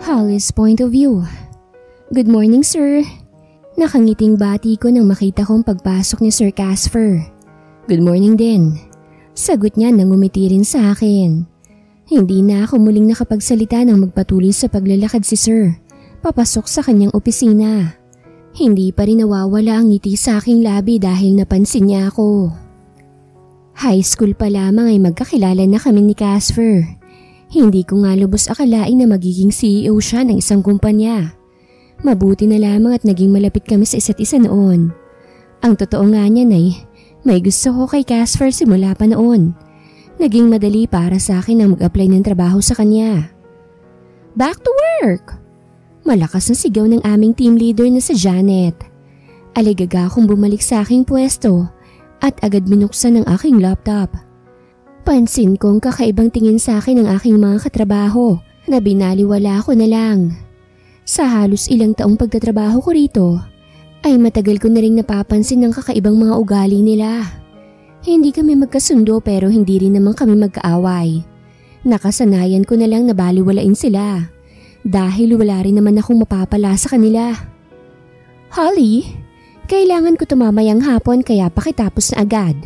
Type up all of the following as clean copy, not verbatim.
Holly's point of view. Good morning, sir. Nakangiting bati ko nang makita kong pagpasok ni Sir Casper. Good morning din. Sagot niya nang umiti rin sa akin. Hindi na ako muling nakapagsalita nang magpatuloy sa paglalakad si Sir, papasok sa kanyang opisina. Hindi pa rin nawawala ang ngiti sa aking labi dahil napansin niya ako. High school pa lamang ay magkakilala na kami ni Casper. Hindi ko nga lubos akalain na magiging CEO siya ng isang kumpanya. Mabuti na lamang at naging malapit kami sa isa't isa noon. Ang totoo nga niyan ay may gusto ko kay Casper simula pa noon. Naging madali para sa akin ang mag-apply ng trabaho sa kanya. Back to work! Malakas na sigaw ng aming team leader na si Janet. Aligaga akong bumalik sa aking pwesto at agad binuksan ang aking laptop. Pansin kong kakaibang tingin sa akin ng aking mga katrabaho na binaliwala ko na lang. Sa halos ilang taong pagtatrabaho ko rito, ay matagal ko na rin napapansin ng kakaibang mga ugali nila. Hindi kami magkasundo pero hindi rin naman kami magkaaway. Nakasanayan ko na lang na baliwalain sila dahil wala rin naman akong mapapala sa kanila. Holly, kailangan ko tumamayang hapon kaya pakitapos na agad.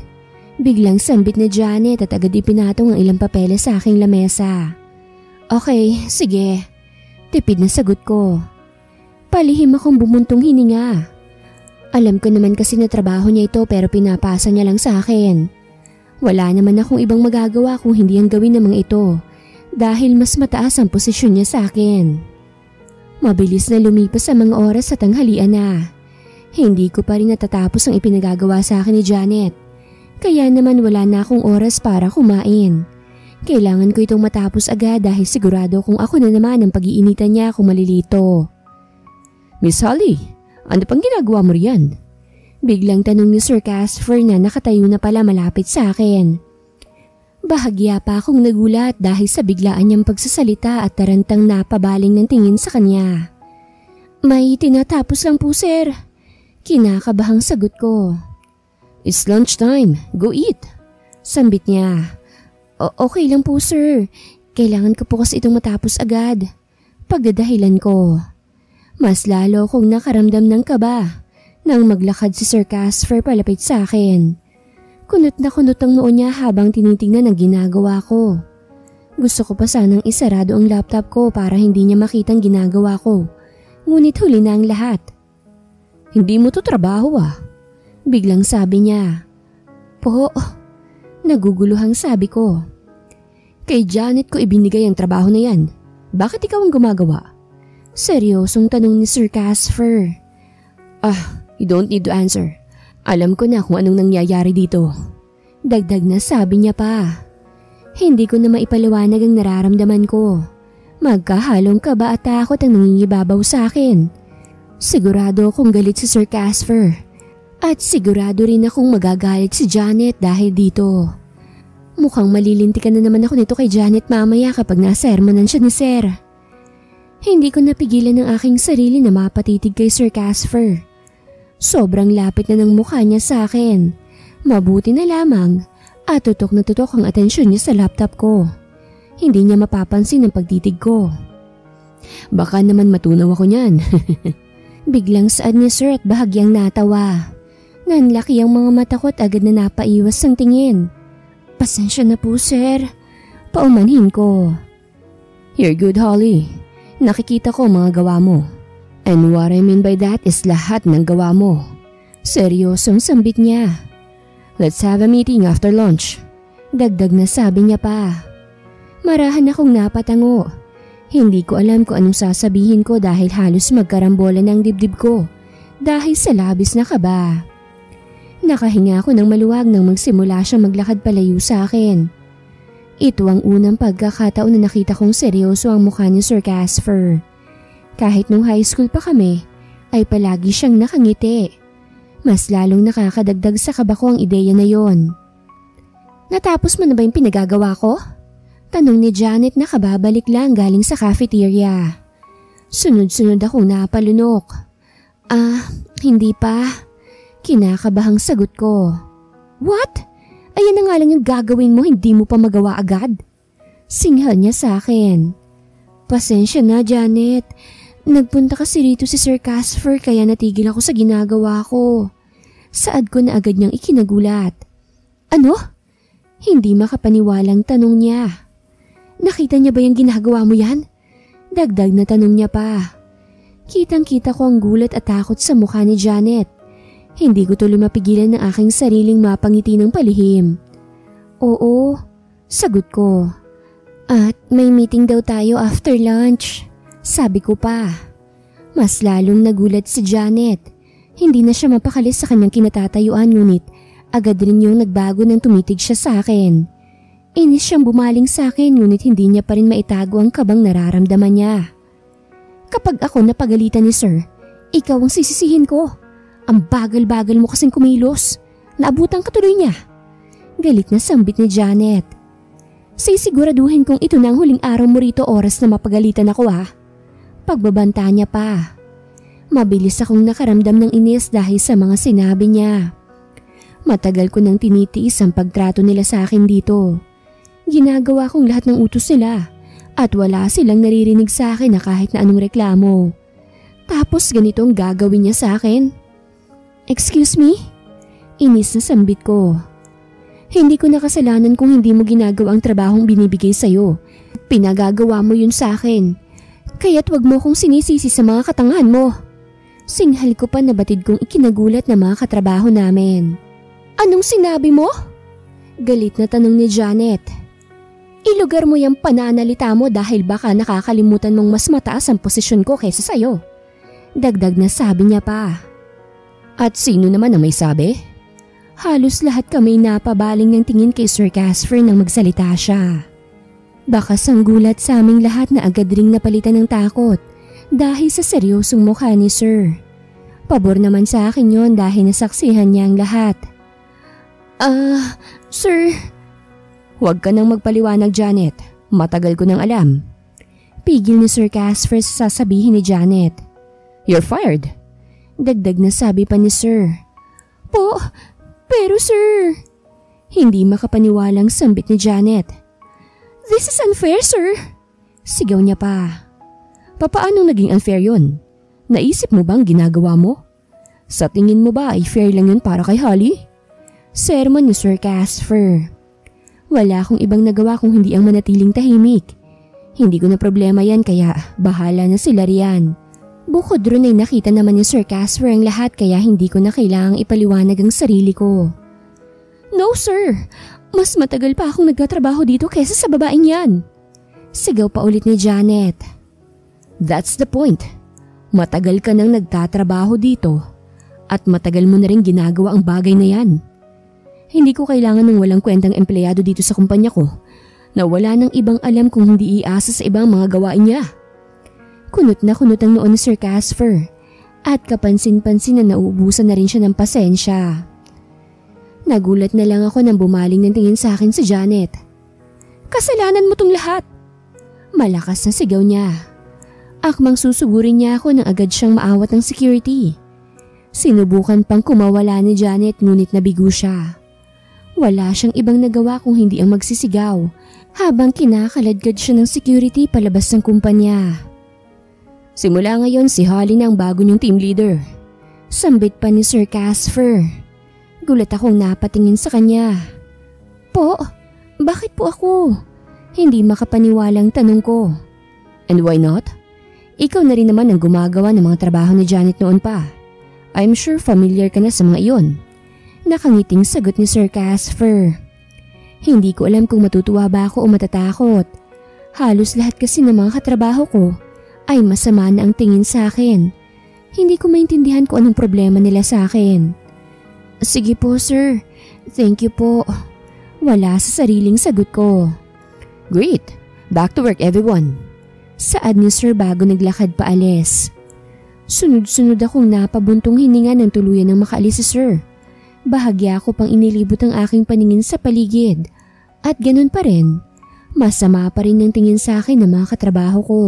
Biglang sambit ni Janet at agad ipinatong ang ilang papeles sa aking lamesa. Okay, sige. Tipid na sagot ko. Palihim akong bumuntong hininga. Alam ko naman kasi na trabaho niya ito pero pinapasa niya lang sa akin. Wala naman akong ibang magagawa kung hindi ang gawin ng mga ito dahil mas mataas ang posisyon niya sa akin. Mabilis na lumipas ang mga oras sa tanghalian na. Hindi ko pa rin natatapos ang ipinagagawa sa akin ni Janet. Kaya naman wala na akong oras para kumain. Kailangan ko itong matapos agad dahil sigurado kung ako na naman ang pag-iinitan niya kung malilito. Miss Holly, ano pang ginagawa mo riyan? Biglang tanong ni Sir Casper na nakatayo na pala malapit sa akin. Bahagya pa akong nagulat dahil sa biglaan niyang pagsasalita at tarantang napabaling ng tingin sa kanya. May tinatapos lang po, sir. Kinakabahang sagot ko. It's lunchtime. Go eat. Sambit niya. Okay lang po, sir. Kailangan ko po kasi itong matapos agad. Pagdadahilan ko. Mas lalo akong nakaramdam ng kaba nang maglakad si Sir Casper palapit sa akin. Kunot na kunot ang noo niya habang tinitingnan ang ginagawa ko. Gusto ko pa sanang isarado ang laptop ko para hindi niya makitang ginagawa ko. Ngunit huli na ang lahat. Hindi mo to trabaho ah. Biglang sabi niya. Po, naguguluhang sabi ko. Kay Janet ko ibinigay ang trabaho na yan. Bakit ikaw ang gumagawa? Seryosong tanong ni Sir Casper. You don't need to answer. Alam ko na kung anong nangyayari dito. Dagdag na sabi niya pa. Hindi ko na maipaliwanag ang nararamdaman ko. Magkahalong kaba at takot ang nangingibabaw sa akin. Sigurado akong galit si Sir Casper. At sigurado rin akong magagalit si Janet dahil dito. Mukhang malilintikan na naman ako nito kay Janet mamaya kapag nasermonan siya ni Sir. Hindi ko napigilan ang aking sarili na mapatitig kay Sir Casper. Sobrang lapit na ng mukha niya sa akin. Mabuti na lamang at tutok na tutok ang atensyon niya sa laptop ko. Hindi niya mapapansin ang pagtitig ko. Baka naman matunaw ako niyan. Biglang saad ni Sir at bahagyang natawa. Nanlaki ang mga mata ko at agad na napaiwas ang tingin. Pasensya na po, sir. Paumanhin ko. You're good, Holly. Nakikita ko mga gawa mo. And what I mean by that is lahat ng gawa mo. Seryosong sambit niya. Let's have a meeting after lunch. Dagdag na sabi niya pa. Marahan akong napatango. Hindi ko alam kung anong sasabihin ko dahil halos magkarambola ng dibdib ko. Dahil sa labis na kaba. Nakahinga ako ng maluwag nang magsimula siyang maglakad palayo sa akin. Ito ang unang pagkakataon na nakita kong seryoso ang mukha ni Sir Casper. Kahit nung high school pa kami, ay palagi siyang nakangiti. Mas lalong nakakadagdag sa kaba ko ang ideya na yon. Natapos mo na ba yung pinagagawa ko? Tanong ni Janet na kababalik lang galing sa cafeteria. Sunod-sunod akong napalunok. Hindi pa. Kinakabahang sagot ko. What? Ayan na nga lang yung gagawin mo, hindi mo pa magawa agad? Singhal niya sa akin. Pasensya na, Janet. Nagpunta kasi rito si Sir Casper kaya natigil ako sa ginagawa ko. Saad ko na agad niyang ikinagulat. Ano? Hindi makapaniwalang tanong niya. Nakita niya ba yung ginagawa mo yan? Dagdag na tanong niya pa. Kitang-kita ko ang gulat at takot sa mukha ni Janet. Hindi ko tuloy mapigilan ng aking sariling mapangiti ng palihim. Oo, sagot ko. At may meeting daw tayo after lunch. Sabi ko pa. Mas lalong nagulat si Janet. Hindi na siya mapakali sa kanyang kinatatayuan ngunit agad rin yung nagbago nang tumitig siya sa akin. Inis siyang bumaling sa akin ngunit hindi niya pa rin maitago ang kabang nararamdaman niya. Kapag ako napagalitan ni Sir, ikaw ang sisisihin ko. Ang bagal-bagal mo kasing kumilos. Naabutan ka tuloy niya. Galit na sambit ni Janet. Sisiguraduhin kong ito na ang huling araw mo rito oras na mapagalitan ako ha. Pagbabanta niya pa. Mabilis akong nakaramdam ng inis dahil sa mga sinabi niya. Matagal ko nang tinitiis ang pagtrato nila sa akin dito. Ginagawa kong lahat ng utos nila at wala silang naririnig sa akin na kahit na anong reklamo. Tapos ganito ang gagawin niya sa akin. Excuse me? Inis na sambit ko. Hindi ko nakasalanan kung hindi mo ginagawa ang trabahong binibigay sa'yo. Pinagagawa mo yun sa akin. Kaya't wag mo kong sinisisi sa mga katangahan mo. Singhal ko pa na batid kong ikinagulat na mga katrabaho namin. Anong sinabi mo? Galit na tanong ni Janet. Ilugar mo yung pananalita mo dahil baka nakakalimutan mong mas mataas ang posisyon ko kaysa sa'yo. Dagdag na sabi niya pa. At sino naman ang may sabi? Halos lahat kami napabaling ng tingin kay Sir Casper nang magsalita siya. Bakas ang gulat sa aming lahat na agad ring napalitan ng takot dahil sa seryosong mukha ni Sir. Pabor naman sa akin yon dahil nasaksihan niya ang lahat. Sir. Huwag ka nang magpaliwanag, Janet. Matagal ko nang alam. Pigil ni Sir Casper sa sasabihin ni Janet. You're fired. Dagdag na sabi pa ni Sir. Pero sir. Hindi makapaniwalang sambit ni Janet. This is unfair, sir. Sigaw niya pa. Papaano naging unfair yun? Naisip mo bang ginagawa mo? Sa tingin mo ba ay fair lang yun para kay Holly? Sermon ni Sir Casper. Wala akong ibang nagawa kung hindi ang manatiling tahimik. Hindi ko na problema yan kaya bahala na sila riyan. Bukod ron ay nakita naman ni Sir Casper ang lahat kaya hindi ko na kailangang ipaliwanag ang sarili ko. No sir, mas matagal pa akong nagtatrabaho dito kaysa sa babaeng yan. Sigaw pa ulit ni Janet. That's the point. Matagal ka nang nagtatrabaho dito at matagal mo na rin ginagawa ang bagay na yan. Hindi ko kailangan ng walang kwentang empleyado dito sa kumpanya ko na wala nang ibang alam kung hindi iasa sa ibang mga gawain niya. Kunot na kunot ang noon ni Sir Casper at kapansin-pansin na nauubusan na rin siya ng pasensya. Nagulat na lang ako nang bumaling ng tingin sa akin si Janet. Kasalanan mo tong lahat! Malakas na sigaw niya. Akmang susugurin niya ako nang agad siyang maawat ng security. Sinubukan pang kumawala ni Janet ngunit nabigo siya. Wala siyang ibang nagawa kung hindi ang magsisigaw habang kinakaladkad siya ng security palabas ng kumpanya. Simula ngayon si Holly na ang bago niyong team leader. Sambit pa ni Sir Casper. Gulat akong napatingin sa kanya. Po, bakit po ako? Hindi makapaniwalang tanong ko. And why not? Ikaw na rin naman ang gumagawa ng mga trabaho ni Janet noon pa. I'm sure familiar ka na sa mga iyon. Nakangiting sagot ni Sir Casper. Hindi ko alam kung matutuwa ba ako o matatakot. Halos lahat kasi ng mga katrabaho ko ay masama na ang tingin sa akin. Hindi ko maintindihan kung anong problema nila sa akin. Sige po sir, thank you po. Wala sa sariling sagot ko. Great, back to work everyone. Saad ni Sir bago naglakad paalis. Sunod-sunod akong napabuntong hininga ng tuluyan ng makaalis si Sir. Bahagya ko pang inilibot ang aking paningin sa paligid. At ganun pa rin, masama pa rin ang tingin sa akin ng mga katrabaho ko.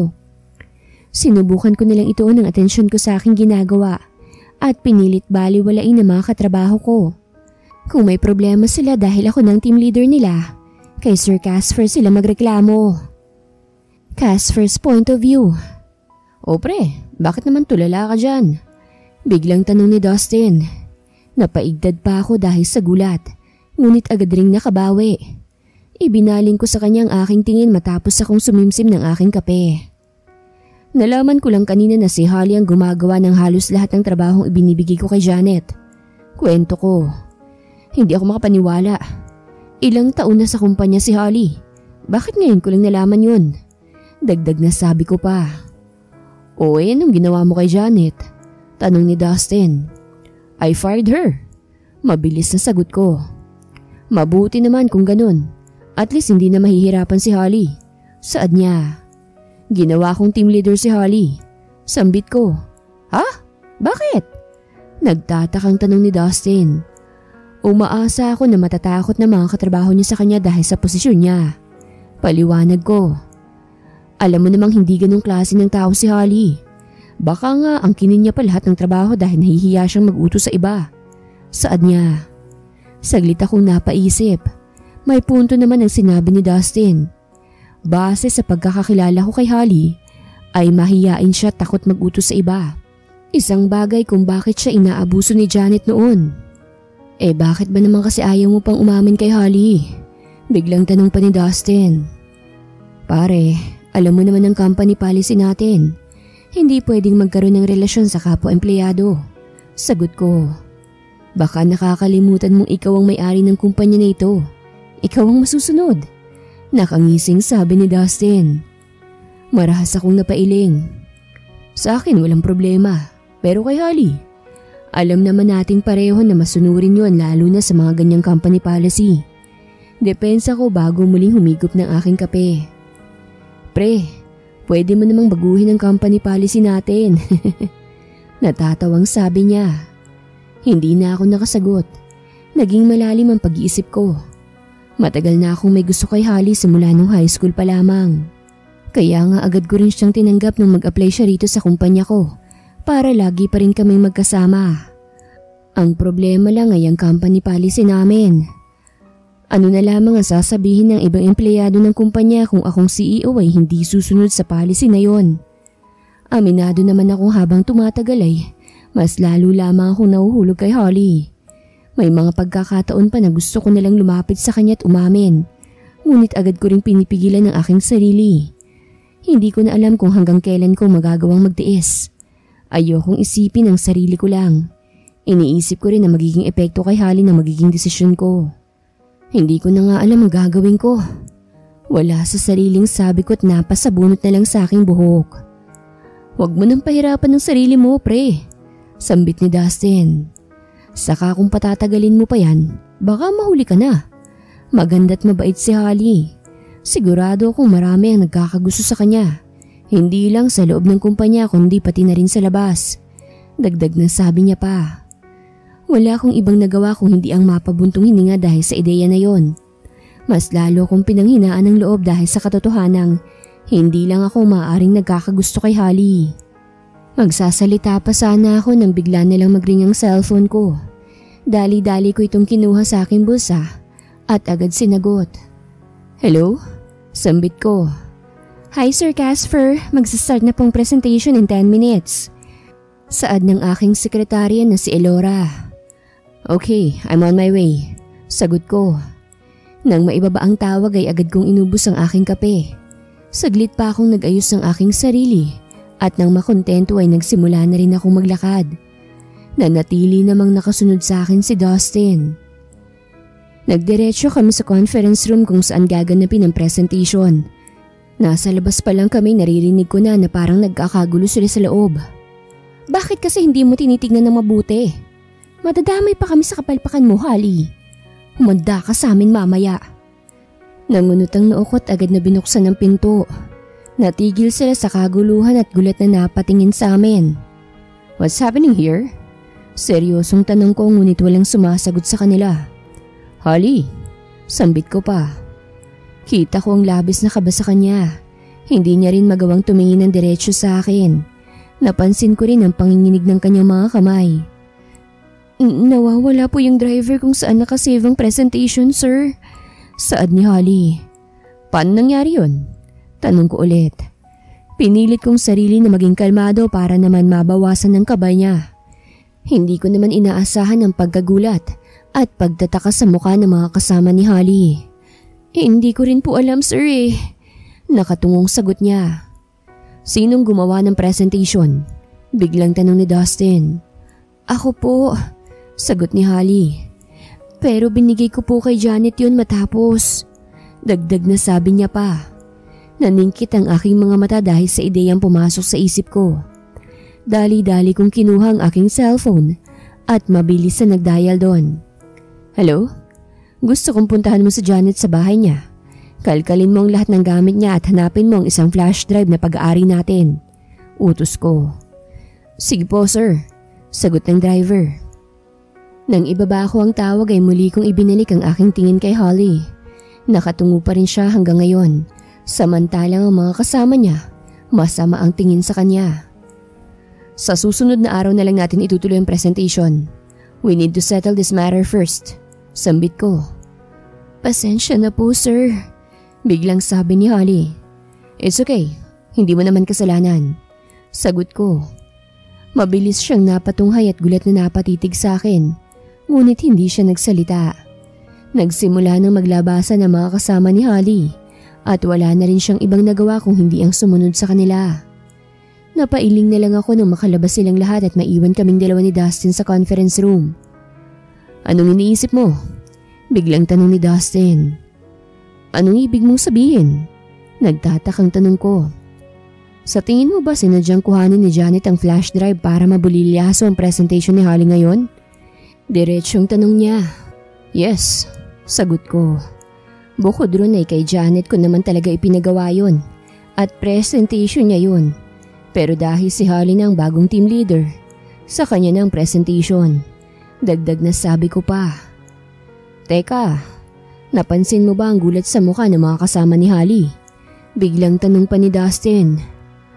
Sinubukan ko nilang ituon ang atensyon ko sa aking ginagawa at pinilit baliwalain ang mga katrabaho ko. Kung may problema sila dahil ako ng team leader nila, kay Sir Casper sila magreklamo. Casper's point of view. O pre, bakit naman tulala ka dyan? Biglang tanong ni Dustin. Napaigdad pa ako dahil sa gulat, ngunit agad ring nakabawi. Ibinaling ko sa kanya ang aking tingin matapos akong sumimsim ng aking kape. Nalaman ko lang kanina na si Holly ang gumagawa ng halos lahat ng trabahong ibinibigay ko kay Janet. Kwento ko. Hindi ako makapaniwala. Ilang taon na sa kumpanya si Holly. Bakit ngayon ko lang nalaman yun? Dagdag na sabi ko pa. O anong ginawa mo kay Janet? Tanong ni Dustin. I fired her. Mabilis na sagot ko. Mabuti naman kung ganun. At least hindi na mahihirapan si Holly. Saad niya. Ginawa kong team leader si Holly. Sambit ko. Ha? Bakit? Nagtatakang tanong ni Dustin. Umaasa ako na matatakot na mga katrabaho niya sa kanya dahil sa posisyon niya. Paliwanag ko. Alam mo namang hindi ganong klase ng tao si Holly. Baka nga ang kinin niya pa lahat ng trabaho dahil nahihiya siyang mag-utos sa iba. Saad niya. Saglit akong napaisip. May punto naman ang sinabi ni Dustin. Base sa pagkakakilala ko kay Holly, ay mahiyain siya takot mag-utos sa iba. Isang bagay kung bakit siya inaabuso ni Janet noon. Bakit ba naman kasi ayaw mo pang umamin kay Holly? Biglang tanong pa ni Dustin. Pare, alam mo naman ang company policy natin. Hindi pwedeng magkaroon ng relasyon sa kapwa-empleyado. Sagot ko. Baka nakakalimutan mong ikaw ang may-ari ng kumpanya na ito. Ikaw ang masusunod. Nakangising sabi ni Dustin. Marahas akong napailing. Sa akin walang problema. Pero kay Holly, alam naman nating pareho na masunurin yon lalo na sa mga ganyang company policy. Depensa ko bago muling humigop ng aking kape. Pre, pwede mo namang baguhin ang company policy natin. Natatawang sabi niya. Hindi na ako nakasagot. Naging malalim ang pag-iisip ko. Matagal na akong may gusto kay Holly simula nung high school pa lamang. Kaya nga agad ko rin siyang tinanggap nung mag-apply siya rito sa kumpanya ko para lagi pa rin kaming magkasama. Ang problema lang ay ang company policy namin. Ano na lamang ang sasabihin ng ibang empleyado ng kumpanya kung akong CEO ay hindi susunod sa policy na yon. Aminado naman ako habang tumatagal ay mas lalo lamang akong nahuhulog kay Holly. May mga pagkakataon pa na gusto ko nalang lumapit sa kanya at umamin. Ngunit agad ko ring pinipigilan ang aking sarili. Hindi ko na alam kung hanggang kailan ko magagawang magtiis. Ayokong isipin ang sarili ko lang. Iniisip ko rin na magiging epekto kay Holly na magiging desisyon ko. Hindi ko na nga alam ang gagawin ko. Wala sa sariling sabi ko at napasabunot na lang sa aking buhok. Huwag mo nang pahirapan ng sarili mo, pre. Sambit ni Dustin. Saka kung patatagalin mo pa yan, baka mahuli ka na. Maganda't mabait si Holly. Sigurado akong marami ang nagkakagusto sa kanya. Hindi lang sa loob ng kumpanya kundi pati na rin sa labas. Dagdag na sabi niya pa. Wala akong ibang nagawa kung hindi ang mapabuntong hininga dahil sa ideya na yon. Mas lalo akong pinanghinaan ng loob dahil sa katotohanang hindi lang ako maaaring nagkakagusto kay Holly. Magsasalita pa sana ako nang bigla nilang magring ang cellphone ko. Dali-dali ko itong kinuha sa aking bulsa at agad sinagot. Hello? Sambit ko. Hi Sir Casper, magsastart na pong presentation in 10 minutes. Saad ng aking sekretarya na si Elora. Okay, I'm on my way. Sagot ko. Nang maibaba ang tawag ay agad kong inubos ang aking kape. Saglit pa akong nag-ayos ng aking sarili at nang makontento ay nagsimula na rin akong maglakad. Nanatili namang nakasunod sa akin si Dustin. Nagdiretso kami sa conference room kung saan gaganapin ang presentation. Nasa labas pa lang kami naririnig ko na parang nagkakagulo sila sa loob. Bakit kasi hindi mo tinitignan ng mabuti? Madadamay pa kami sa kapalpakan mo, Holly. Humanda ka sa amin mamaya. Nangunot ang noo ko't agad na binuksan ang pinto. Natigil sila sa kaguluhan at gulat na napatingin sa amin. What's happening here? Seryosong tanong ko ngunit walang sumasagot sa kanila. Holly, sambit ko pa. Kita ko ang labis na kaba sa kanya. Hindi niya rin magawang tumingin ng diretsyo sa akin. Napansin ko rin ang panginginig ng kanyang mga kamay. Nawawala po yung driver kung saan nakasave ang presentation, sir. Saad ni Holly. Paano nangyari yun? Tanong ko ulit. Pinilit kong sarili na maging kalmado para naman mabawasan ng kaba niya. Hindi ko naman inaasahan ang pagkagulat at pagtataka sa mukha ng mga kasama ni Holly. Hindi ko rin po alam, sir eh. Nakatungong sagot niya. Sinong gumawa ng presentation? Biglang tanong ni Dustin. Ako po, sagot ni Holly. Pero binigay ko po kay Janet yun matapos. Dagdag na sabi niya pa. Naningkit ang aking mga mata dahil sa ideyang pumasok sa isip ko. Dali-dali kong kinuha ang aking cellphone at mabilis na nagdial doon. Hello? Gusto kong puntahan mo si Janet sa bahay niya. Kalkalin mo ang lahat ng gamit niya at hanapin mo ang isang flash drive na pag-aari natin. Utos ko. Sige po, sir. Sagot ng driver. Nang ibaba ko ang tawag ay muli kong ibinalik ang aking tingin kay Holly. Nakatungo pa rin siya hanggang ngayon. Samantalang ang mga kasama niya, masama ang tingin sa kanya. Sa susunod na araw na lang natin itutuloy ang presentation. We need to settle this matter first. Sambit ko. Pasensya na po, sir. Biglang sabi ni Holly. It's okay. Hindi mo naman kasalanan. Sagot ko. Mabilis siyang napatunghay at gulat na napatitig sa akin. Ngunit hindi siya nagsalita. Nagsimula nang maglabasan ang mga kasama ni Holly. At wala na rin siyang ibang nagawa kung hindi ang sumunod sa kanila. Napailing na lang ako nang makalabas silang lahat at maiwan kaming dalawa ni Dustin sa conference room. Anong iniisip mo? Biglang tanong ni Dustin. Anong ibig mong sabihin? Nagtatakang tanong ko. Sa tingin mo ba sinadyang kuhanin ni Janet ang flash drive para mabulilyaso ang presentation ni Holly ngayon? Diretsyong tanong niya. Yes, sagot ko. Bukod ron ay kay Janet ko naman talaga ipinagawa yun at presentation niya yun. Pero dahil si Holly na ang bagong team leader, sa kanya na ang presentation. Dagdag na sabi ko pa. Teka, napansin mo ba ang gulat sa mukha ng mga kasama ni Holly? Biglang tanong pa ni Dustin.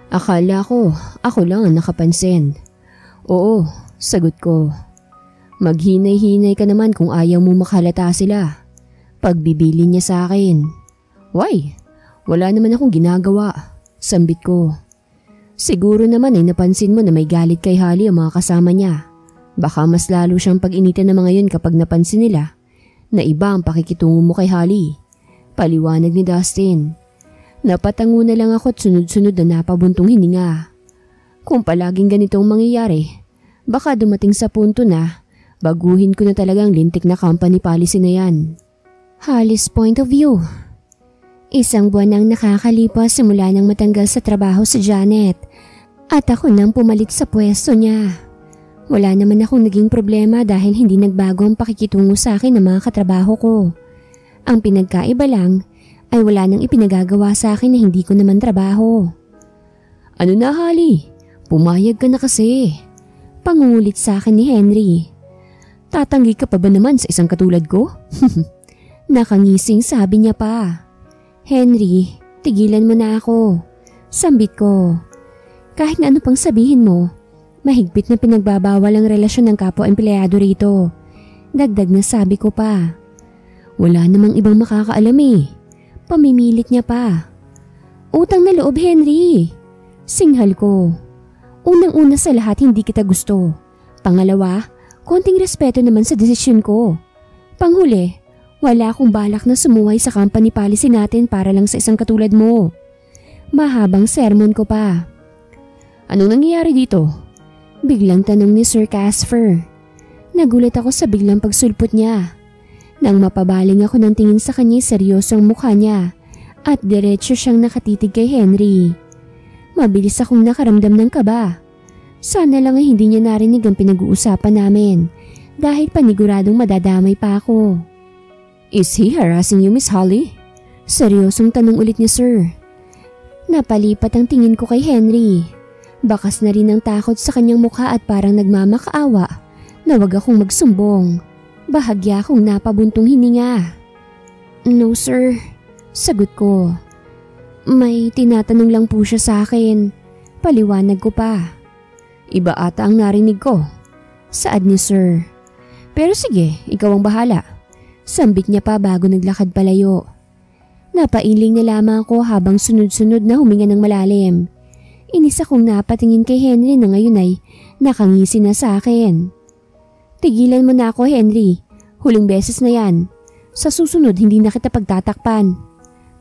Akala ko, ako lang ang nakapansin. Oo, sagot ko. Maghinay-hinay ka naman kung ayaw mo makalata sila. Pagbibili niya sa akin. Why? Wala naman akong ginagawa. Sambit ko. Siguro naman ay napansin mo na may galit kay Holly ang mga kasama niya. Baka mas lalo siyang pag-initan ng mga yun kapag napansin nila na iba ang pakikitungo mo kay Holly. Paliwanag ni Dustin. Napatango na lang ako at sunod-sunod na napabuntong hininga. Kung palaging ganitong mangyayari, baka dumating sa punto na baguhin ko na talagang lintik na company policy na yan. Holly's point of view. Isang buwan nang nakakalipas simula nang matanggal sa trabaho si Janet at ako nang pumalit sa pwesto niya. Wala naman akong naging problema dahil hindi nagbago ang pakikitungo sa akin ng mga katrabaho ko. Ang pinagkaiba lang ay wala nang ipinagagawa sa akin na hindi ko naman trabaho. Ano na, Holly? Pumayag ka na kasi. Pangulit sa akin ni Henry. Tatanggi ka pa ba naman sa isang katulad ko? Nakangising sabi niya pa. Henry, tigilan mo na ako. Sambit ko. Kahit na ano pang sabihin mo, mahigpit na pinagbabawal ang relasyon ng kapwa-empleyado rito. Dagdag na sabi ko pa. Wala namang ibang makakaalam eh. Pamimilit niya pa. Utang na loob, Henry. Singhal ko. Unang-una sa lahat hindi kita gusto. Pangalawa, konting respeto naman sa desisyon ko. Panghuli, wala akong balak na sumuway sa company policy natin para lang sa isang katulad mo. Mahabang sermon ko pa. Anong nangyayari dito? Biglang tanong ni Sir Casper. Nagulat ako sa biglang pagsulpot niya. Nang mapabaling ako ng tingin sa kanya, seryosong mukha niya at diretsyo siyang nakatitig kay Henry. Mabilis akong nakaramdam ng kaba. Sana lang ay hindi niya narinig ang pinag-uusapan namin dahil paniguradong madadamay pa ako. Is he harassing you, Miss Holly? Seryosong tanong ulit ni Sir. Napalipat ang tingin ko kay Henry. Bakas na rin ang takot sa kanyang mukha at parang nagmamakaawa na wag akong magsumbong. Bahagya akong napabuntong hininga. No sir, sagot ko. May tinatanong lang po siya sa akin. Paliwanag ko pa. Iba ata ang narinig ko. Saad ni Sir. Pero sige, ikaw ang bahala. Sambit niya pa bago naglakad palayo. Napailing na lamang ako habang sunod-sunod na huminga ng malalim. Inis akong napatingin kay Henry na ngayon ay nakangisi na sa akin. Tigilan mo na ako, Henry. Huling beses na yan. Sa susunod hindi na kita pagtatakpan.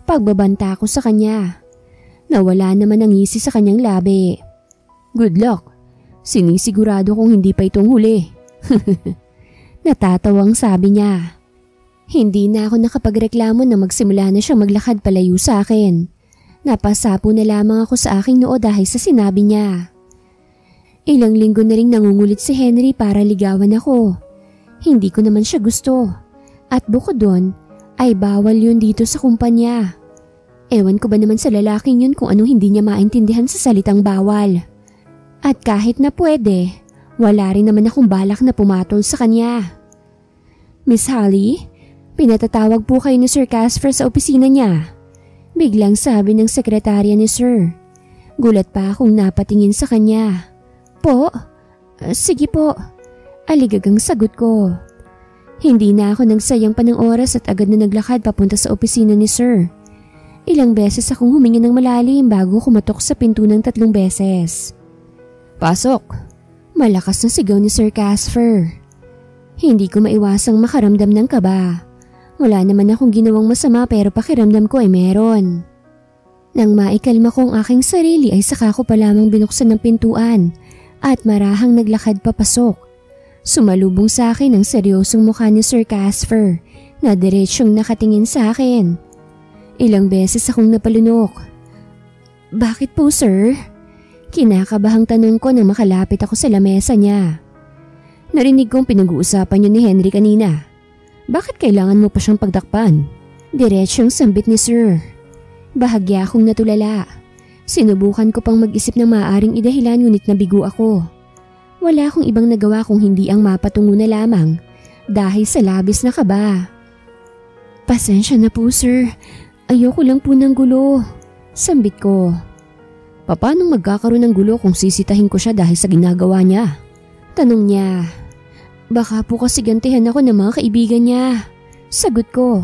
Pagbabanta ko sa kanya. Nawala naman ang ngisi sa kanyang labi. Good luck. Sinisigurado kong hindi pa itong huli. Natatawang sabi niya. Hindi na ako nakapagreklamo na magsimula na siyang maglakad palayo sa akin. Napasapo na lamang ako sa aking noo dahil sa sinabi niya. Ilang linggo na ring nangungulit si Henry para ligawan ako. Hindi ko naman siya gusto. At bukod doon, ay bawal yun dito sa kumpanya. Ewan ko ba naman sa lalaking yun kung anong hindi niya maintindihan sa salitang bawal. At kahit na pwede, wala rin naman akong balak na pumatol sa kanya. Miss Holly, pinatatawag po kayo ni Sir Casper sa opisina niya. Biglang sabi ng sekretarya ni Sir. Gulat pa akong napatingin sa kanya. Po? Sige po. Aligagang sagot ko. Hindi na ako nagsayang pa ng oras at agad na naglakad papunta sa opisina ni Sir. Ilang beses akong huminga ng malalim bago kumatok sa pinto ng 3 beses. Pasok! Malakas na sigaw ni Sir Casper. Hindi ko maiwasang makaramdam ng kaba. Wala naman akong ginawang masama pero pakiramdam ko ay meron. Nang maikalma ko ang aking sarili ay saka ko pa lamang binuksan ng pintuan at marahang naglakad papasok. Sumalubong sa akin ang seryosong mukha ni Sir Casper na diretsyong nakatingin sa akin. Ilang beses akong napalunok. Bakit po, sir? Kinakabahang tanong ko nang makalapit ako sa lamesa niya. Narinig kong pinag-uusapan niyo ni Henry kanina. Bakit kailangan mo pa siyang pagtakpan? Diretsyong sambit ni Sir. Bahagya akong natulala. Sinubukan ko pang mag-isip ng maaaring idahilan ngunit nabigo ako. Wala akong ibang nagawa kung hindi ang mapatungo na lamang dahil sa labis na kaba. Pasensya na po, sir. Ayoko lang po ng gulo. Sambit ko. Paano magkakaroon ng gulo kung sisitahin ko siya dahil sa ginagawa niya? Tanong niya. Baka po kasi gantihan ako ng mga kaibigan niya. Sagot ko.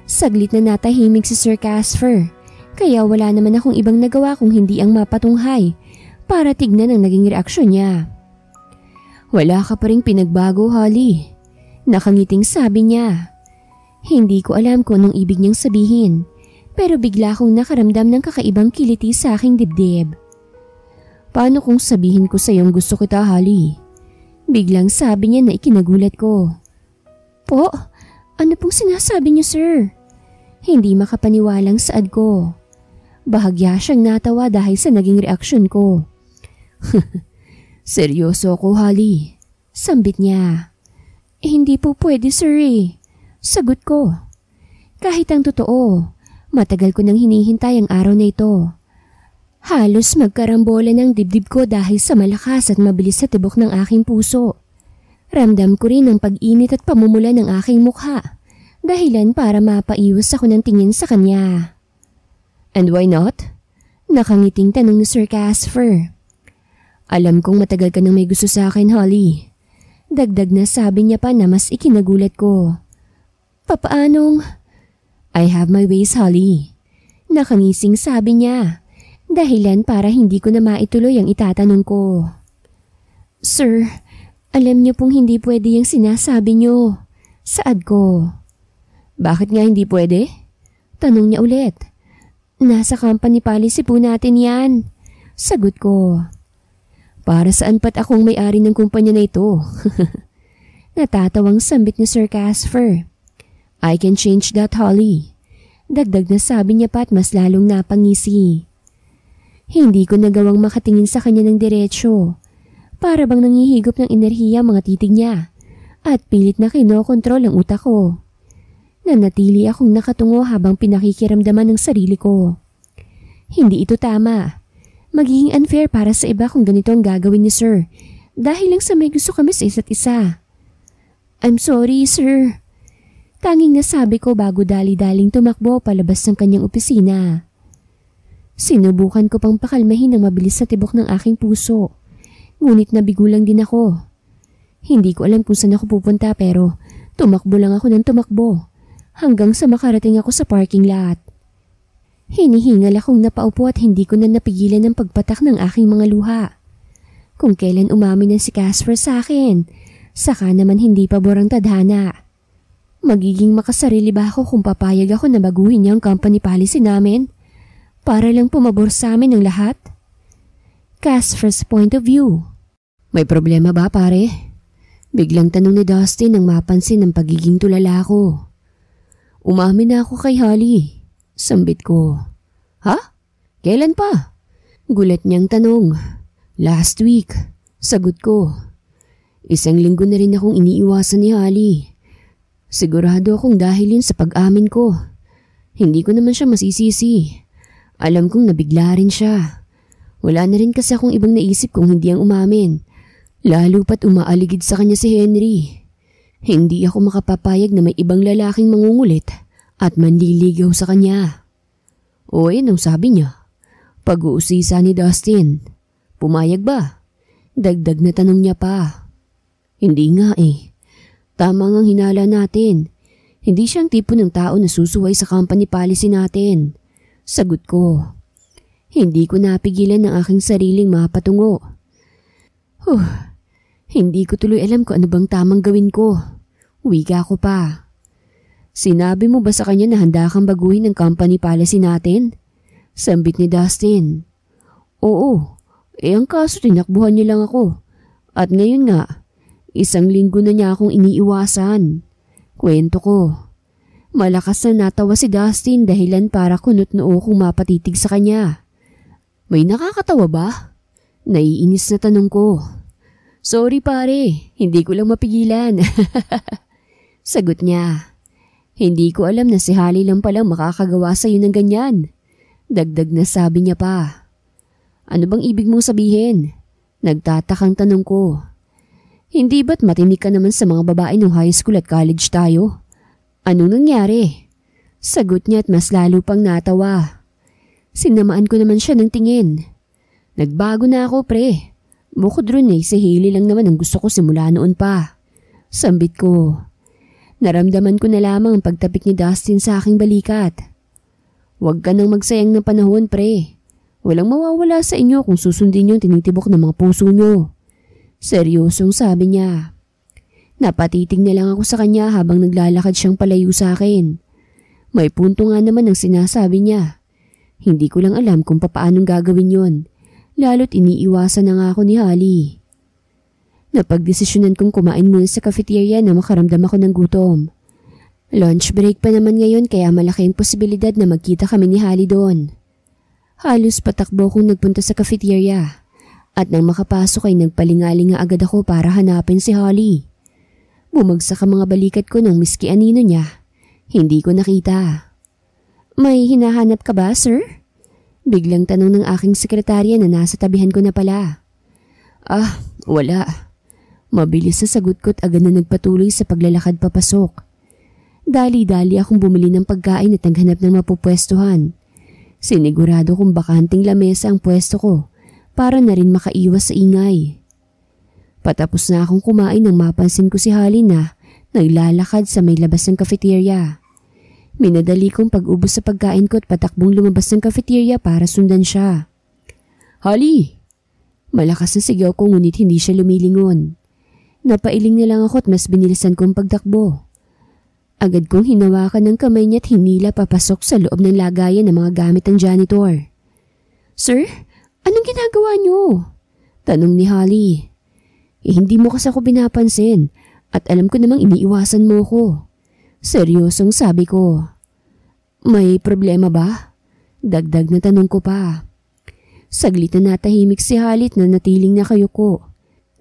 Saglit na natahimik si Sir Casper. Kaya wala naman akong ibang nagawa kung hindi ang mapatunghay para tignan ang naging reaksyon niya. Wala ka pa ring pinagbago, Holly. Nakangiting sabi niya. Hindi ko alam kung anong ibig niyang sabihin, pero bigla akong nakaramdam ng kakaibang kiliti sa aking dibdib. Paano kung sabihin ko sa iyong gusto kita, Holly? Biglang sabi niya na ikinagulat ko. Po, ano pong sinasabi niyo, sir? Hindi makapaniwalang saad ko. Bahagya siyang natawa dahil sa naging reaksyon ko. Seryoso ako, Holly. Sambit niya. Hindi po pwede, sir eh. Sagot ko. Kahit ang totoo, matagal ko nang hinihintay ang araw na ito. Halos magkarambola ng dibdib ko dahil sa malakas at mabilis sa tibok ng aking puso. Ramdam ko rin ang pag-init at pamumula ng aking mukha, dahilan para mapaiwas ako ng tingin sa kanya. And why not? Nakangiting tanong ni Sir Casper. Alam kong matagal ka nang may gusto sa akin, Holly. Dagdag na sabi niya pa na mas ikinagulat ko. Papaanong? I have my ways, Holly. Nakangising sabi niya, dahilan para hindi ko na maituloy ang itatanong ko. Sir, alam niyo pong hindi pwede yung sinasabi niyo. Saad ko. Bakit nga hindi pwede? Tanong niya ulit. Nasa company policy po natin yan. Sagot ko. Para saan pat akong may-ari ng kumpanya na ito? Natatawang sambit ni Sir Casper. I can change that, Holly. Dagdag na sabi niya pa at mas lalong napangisi. Hindi ko nagawang makatingin sa kanya ng diretsyo. Para bang nangihigop ng enerhiya mga titig niya at pilit na kinokontrol ang utak ko. Nanatili akong nakatungo habang pinakikiramdaman ng sarili ko. Hindi ito tama. Magiging unfair para sa iba kung ganito ang gagawin ni Sir dahil lang sa may gusto kami sa isa't isa. I'm sorry, sir. Tanging nasabi ko bago dali-daling tumakbo palabas ng kanyang opisina. Sinubukan ko pang pakalmahin ang mabilis sa tibok ng aking puso. Ngunit nabigo lang din ako. Hindi ko alam kung saan ako pupunta pero tumakbo lang ako ng tumakbo hanggang sa makarating ako sa parking lot. Hinihingal akong napaupo at hindi ko na napigilan ang pagpatak ng aking mga luha. Kung kailan umamin na si Casper sa akin, saka naman hindi pabor ang tadhana. Magiging makasarili ba ako kung papayag ako na baguhin niya ang company policy namin para lang pumabor sa amin ng lahat? Casper's point of view. May problema ba pare? Biglang tanong ni Dustin nang mapansin ang pagiging tulala ko. Umamin na ako kay Holly. Sambit ko. Ha? Kailan pa? Gulat niyang tanong. Last week. Sagot ko. 1 linggo na rin akong iniiwasan ni Holly. Sigurado akong dahil yun sa pag-amin ko. Hindi ko naman siya masisisi. Alam kong nabigla rin siya. Wala na rin kasi akong ibang naisip kung hindi ang umamin. Lalo pat umaaligid sa kanya si Henry. Hindi ako makapapayag na may ibang lalaking mangungulit at manliligaw sa kanya. O anong sabi niya? Pag-uusisa ni Dustin. Pumayag ba? Dagdag na tanong niya pa. Hindi nga eh. Tama ngang hinala natin. Hindi siyang tipo ng tao na susuway sa company policy natin. Sagot ko. Hindi ko napigilan ng aking sariling mapatungo. Hindi ko tuloy alam kung ano bang tamang gawin ko. Wika ko pa. Sinabi mo ba sa kanya na handa kang baguhin ang company policy natin? Sambit ni Dustin. Oo, ang kaso tinakbuhan niya lang ako. At ngayon nga, 1 linggo na niya akong iniiwasan. Kwento ko. Malakas na natawa si Dustin dahilan para kunot noo kong mapatitig sa kanya. May nakakatawa ba? Naiinis na tanong ko. Sorry pare, hindi ko lang mapigilan. Sagot niya. Hindi ko alam na si Holly lang palang makakagawa sa'yo ng ganyan. Dagdag na sabi niya pa. Ano bang ibig mong sabihin? Nagtatakang tanong ko. Hindi ba't matinik ka naman sa mga babae nung high school at college tayo? Anong nangyari? Sagot niya at mas lalo pang natawa. Sinamaan ko naman siya ng tingin. Nagbago na ako pre. Bukod ron si Hailey lang naman ang gusto ko simula noon pa. Sambit ko. Naramdaman ko na lamang ang pagtapik ni Dustin sa aking balikat. Huwag ka nang magsayang ng panahon pre. Walang mawawala sa inyo kung susundin yung tinitibok ng mga puso nyo. Seryosong sabi niya. Napatitig na lang ako sa kanya habang naglalakad siyang palayo sa akin. May punto nga naman ang sinasabi niya. Hindi ko lang alam kung paanong gagawin yon, lalo't iniiwasan na nga ako ni Holly. Napagdesisyonan kong kumain muna sa cafeteria na makaramdam ako ng gutom. Lunch break pa naman ngayon kaya malaki ang posibilidad na magkita kami ni Holly doon. Halos patakbo kong nagpunta sa cafeteria at nang makapasok ay nagpalingalinga agad ako para hanapin si Holly. Bumagsak ang mga balikat ko ng miski anino niya. Hindi ko nakita. May hinahanap ka ba, sir? Biglang tanong ng aking sekretarya na nasa tabihan ko na pala. Wala. Mabilis na sagot ko't agad na nagpatuloy sa paglalakad papasok. Dali-dali akong bumili ng pagkain at naghanap ng mapupwestuhan. Sinigurado kong bakanting lamesa ang pwesto ko para na rin makaiwas sa ingay. Patapos na akong kumain nang mapansin ko si Holly na naglalakad sa may labas ng cafeteria. Minadali kong pag-ubos sa pagkain ko at patakbong lumabas ng cafeteria para sundan siya. Holly! Malakas na sigaw ko ngunit hindi siya lumilingon. Napailing na lang ako at mas binilisan kong pagtakbo. Agad kong hinawakan ng kamay niya at hinila papasok sa loob ng lagayan ng mga gamit ng janitor. Sir, anong ginagawa niyo? Tanong ni Holly. Hindi mo kasi ako binapansin at alam ko namang iniiwasan mo ko. Seryosong sabi ko. May problema ba? Dagdag na tanong ko pa. Saglit na natahimik si Holly at nanatiling nakayuko.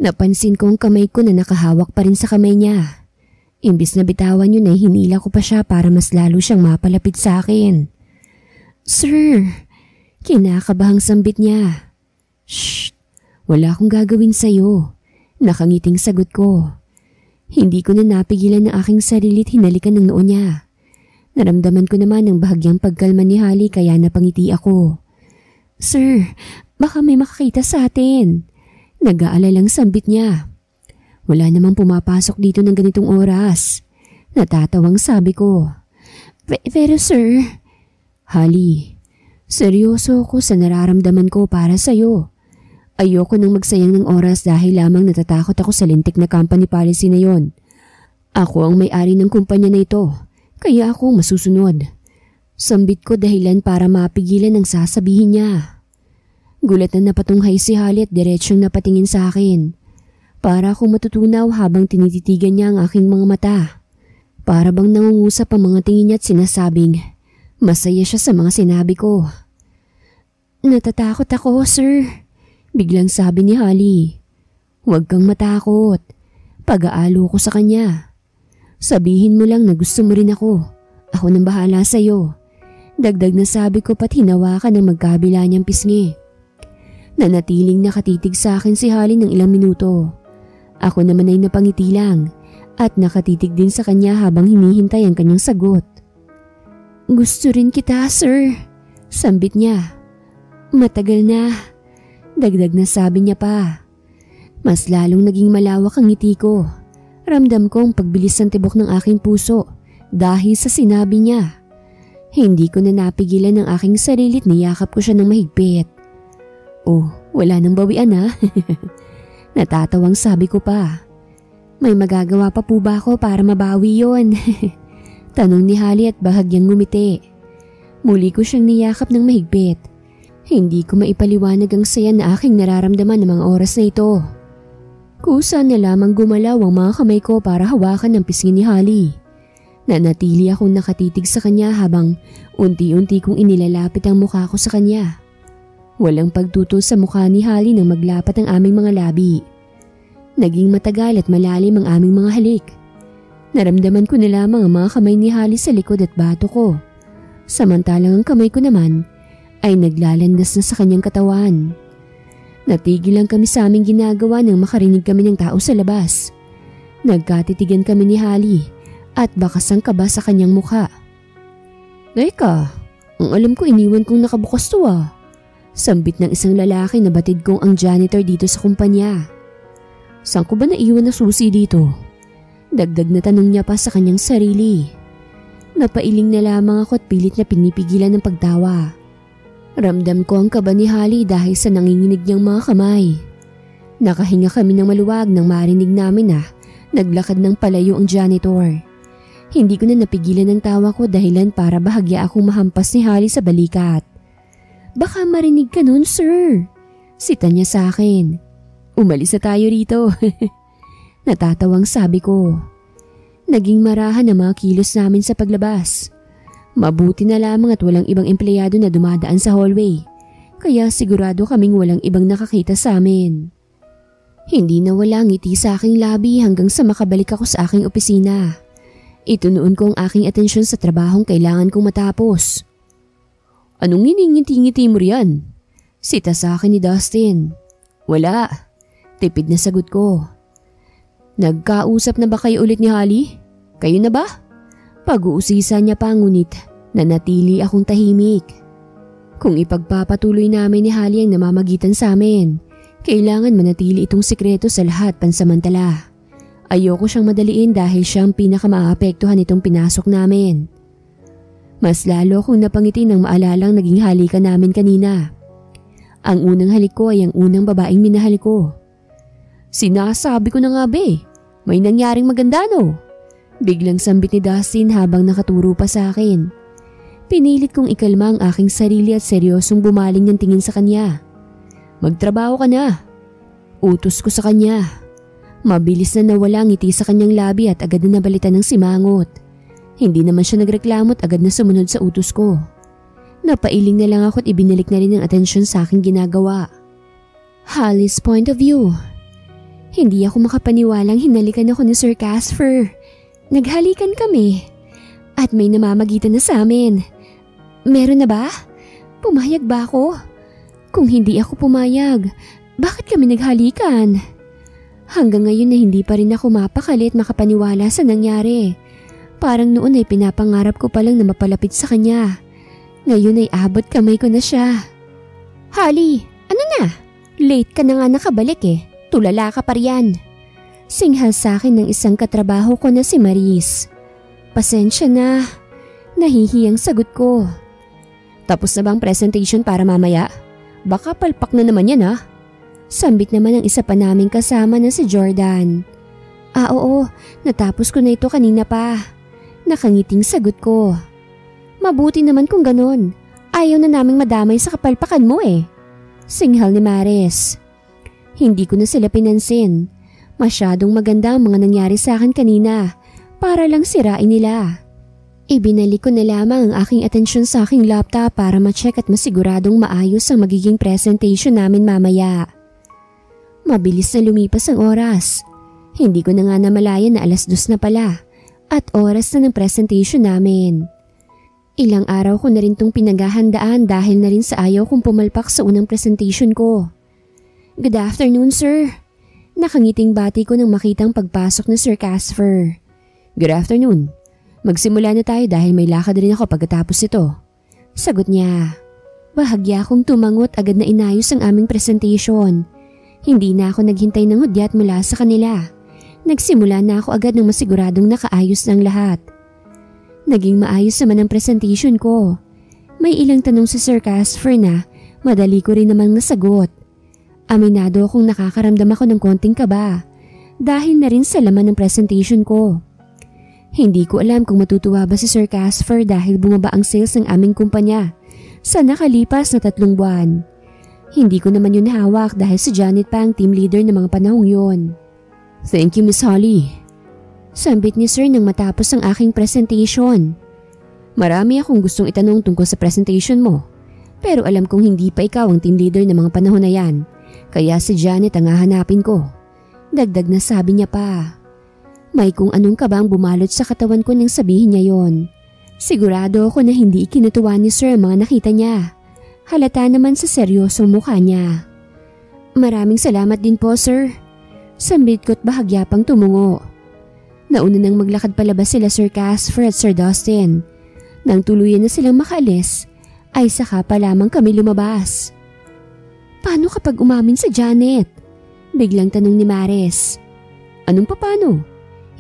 Napansin ko ang kamay ko na nakahawak pa rin sa kamay niya. Imbis na bitawan yun ay hinila ko pa siya para mas lalo siyang mapalapit sa akin. Sir, kinakabahang sambit niya. Shh, wala akong gagawin sa'yo. Nakangiting sagot ko. Hindi ko na napigilan ng aking sarili at hinalikan ng noo niya. Naramdaman ko naman ang bahagyang pagkalma ni Holly kaya napangiti ako. Sir, baka may makakita sa atin. Nag-aalalang sambit niya. Wala namang pumapasok dito ng ganitong oras. Natatawang sabi ko. Pero sir... Holly, Seryoso ako sa nararamdaman ko para sa'yo. Ayoko nang magsayang ng oras dahil lamang natatakot ako sa lintik na company policy na yon. Ako ang may-ari ng kumpanya na ito, kaya ako masusunod. Sambit ko dahilan para mapigilan ang sasabihin niya. Gulat na napatunghay si Holly at diretsyong napatingin sa akin. Para akong matutunaw habang tinititigan niya ang aking mga mata. Para bang nangungusap ang mga tingin niya at sinasabing, masaya siya sa mga sinabi ko. Natatakot ako, sir. Biglang sabi ni Holly. Huwag kang matakot. Pag-aalo ko sa kanya. Sabihin mo lang na gusto mo rin ako. Ako nang bahala sa'yo. Dagdag na sabi ko pat hinawakan ng magkabila niyang pisngi. Nanatiling nakatitig sa akin si Holly ng ilang minuto. Ako naman ay napangiti lang at nakatitig din sa kanya habang hinihintay ang kanyang sagot. Gusto rin kita, sir. Sambit niya. Matagal na. Dagdag na sabi niya pa. Mas lalong naging malawak ang ngiti ko. Ramdam ko ang pagbilis ng tibok ng aking puso dahil sa sinabi niya. Hindi ko na napigilan ang aking sarili at niyakap ko siya ng mahigpit. Oh, wala nang bawian ha? Natatawang sabi ko pa. May magagawa pa po ba ako para mabawi yon? Tanong ni Holly at bahagyang ngumiti. Muli ko siyang niyakap ng mahigpit. Hindi ko maipaliwanag ang saya na aking nararamdaman ng mga oras na ito. Kusa na lamang gumalaw ang mga kamay ko para hawakan ang pisngi ni Holly. Nanatili akong nakatitig sa kanya habang unti-unti kong inilalapit ang mukha ko sa kanya. Walang pagtutol sa mukha ni Holly nang maglapat ang aming mga labi. Naging matagal at malalim ang aming mga halik. Naramdaman ko na lamang ang mga kamay ni Holly sa likod at bato ko. Samantalang ang kamay ko naman ay naglalandas na sa kanyang katawan. Natigil lang kami sa aming ginagawa nang makarinig kami ng tao sa labas. Nagkatitigan kami ni Holly at bakas ang kaba sa kanyang mukha. Teka, ang alam ko iniwan kong nakabukas to ah. Sambit ng isang lalaki na batid kong ang janitor dito sa kumpanya. Saan ko ba naiwan na susi dito? Dagdag na tanong niya pa sa kanyang sarili. Napailing na lamang ako at pilit na pinipigilan ng pagtawa. Ramdam ko ang kaba ni Holly dahil sa nanginginig niyang mga kamay. Nakahinga kami ng maluwag nang marinig namin na naglakad ng palayo ang janitor. Hindi ko na napigilan ang tawa ko dahilan para bahagya akong mahampas ni Holly sa balikat. Baka marinig ka nun, sir. Sita niya sa akin. Umalis na tayo rito. Natatawang sabi ko. Naging marahan ang mga kilos namin sa paglabas. Mabuti na lamang at walang ibang empleyado na dumadaan sa hallway. Kaya sigurado kaming walang ibang nakakita sa amin. Hindi na wala ngiti sa aking labi hanggang sa makabalik ako sa aking opisina. Itunoon ko ang aking atensyon sa trabahong kailangan kong matapos. Anong ngiti-ngiti mo riyan? Sita sa akin ni Dustin. Wala. Tipid na sagot ko. Nagkausap na ba kayo ulit ni Holly? Kayo na ba? Pag-uusisa niya pa ngunit nanatili akong tahimik. Kung ipagpapatuloy namin ni Holly ang namamagitan sa amin, kailangan manatili itong sikreto sa lahat pansamantala. Ayoko siyang madaliin dahil siyang pinakamaapektuhan itong pinasok namin. Mas lalo akong napangiti nang maalalang naging halikan namin kanina. Ang unang halik ko ay ang unang babaeng minahal ko. Sinasabi ko na nga be, may nangyaring maganda no? Biglang sambit ni Dustin habang nakaturo pa sa akin. Pinilit kong ikalma ang aking sarili at seryosong bumaling ng tingin sa kanya. Magtrabaho ka na. Utos ko sa kanya. Mabilis na nawala ang ngiti sa kanyang labi at agad na nabalitan ng simangot. Hindi naman siya nagreklamo at agad na sumunod sa utos ko. Napailing na lang ako at ibinalik na rin ang atensyon sa aking ginagawa. Holly's point of view. Hindi ako makapaniwalang hinalikan ako ni Sir Casper. Naghalikan kami. At may namamagitan na sa amin. Meron na ba? Pumayag ba ako? Kung hindi ako pumayag, bakit kami naghalikan? Hanggang ngayon na hindi pa rin ako mapakali at makapaniwala sa nangyari. Parang noon ay pinapangarap ko palang na mapalapit sa kanya. Ngayon ay abot kamay ko na siya. Holly, ano na? Late ka na nga nakabalik eh. Tulala ka pa riyan. Singhal sa akin ng isang katrabaho ko na si Maris. Pasensya na. Nahihiyang sagot ko. Tapos na bang presentation para mamaya? Baka palpak na naman yan Sambit naman ang isa pa naming kasama na si Jordan. Oo, natapos ko na ito kanina pa. Nakangiting sagot ko. Mabuti naman kung ganon. Ayaw na naming madamay sa kapalpakan mo Singhal ni Maris. Hindi ko na sila pinansin. Masyadong maganda ang mga nangyari sa akin kanina para lang sirain nila. Ibinalik ko na lamang ang aking atensyon sa aking laptop para ma-check at masiguradong maayos ang magiging presentation namin mamaya. Mabilis na lumipas ang oras. Hindi ko na nga namalayan na 2:00 na pala at oras na ng presentation namin. Ilang araw ko na rin tong pinaghahandaan dahil na rin sa ayaw kong pumalpak sa unang presentation ko. Good afternoon, sir. Nakangiting bati ko nang makitang pagpasok ni Sir Casper. Good afternoon. Magsimula na tayo dahil may lakad rin ako pagkatapos ito. Sagot niya. Bahagya akong tumangot agad na inayos ang aming presentation. Hindi na ako naghintay ng hudyat mula sa kanila. Nagsimula na ako agad ng masiguradong nakaayos ng lahat. Naging maayos naman ang presentation ko. May ilang tanong si Sir Casper na madali ko rin namang nasagot. Aminado akong nakakaramdam ako ng konting kaba dahil na rin sa laman ng presentation ko. Hindi ko alam kung matutuwa ba si Sir Casper dahil bumaba ang sales ng aming kumpanya sa nakalipas na 3 buwan. Hindi ko naman yun hawak dahil si Janet pa ang team leader ng mga panahong yun. Thank you, Miss Holly. Sambit ni Sir nang matapos ang aking presentation. Marami akong gustong itanong tungkol sa presentation mo. Pero alam kong hindi pa ikaw ang team leader ng mga panahon na yan. Kaya si Janet ang hahanapin ko. Dagdag na sabi niya pa. May kung anong kabang bumalot sa katawan ko nang sabihin niya yon. Sigurado ako na hindi ikinatuwa ni Sir ang mga nakita niya. Halata naman sa seryosong mukha niya. Maraming salamat din po, sir. Sambit ko't bahagya pang tumungo. Nauna nang maglakad palabas sila Sir Casper at Sir Dustin. Nang tuluyan na silang makaalis, ay saka pa lamang kami lumabas. Paano kapag umamin sa Janet? Biglang tanong ni Maris. Anong papano?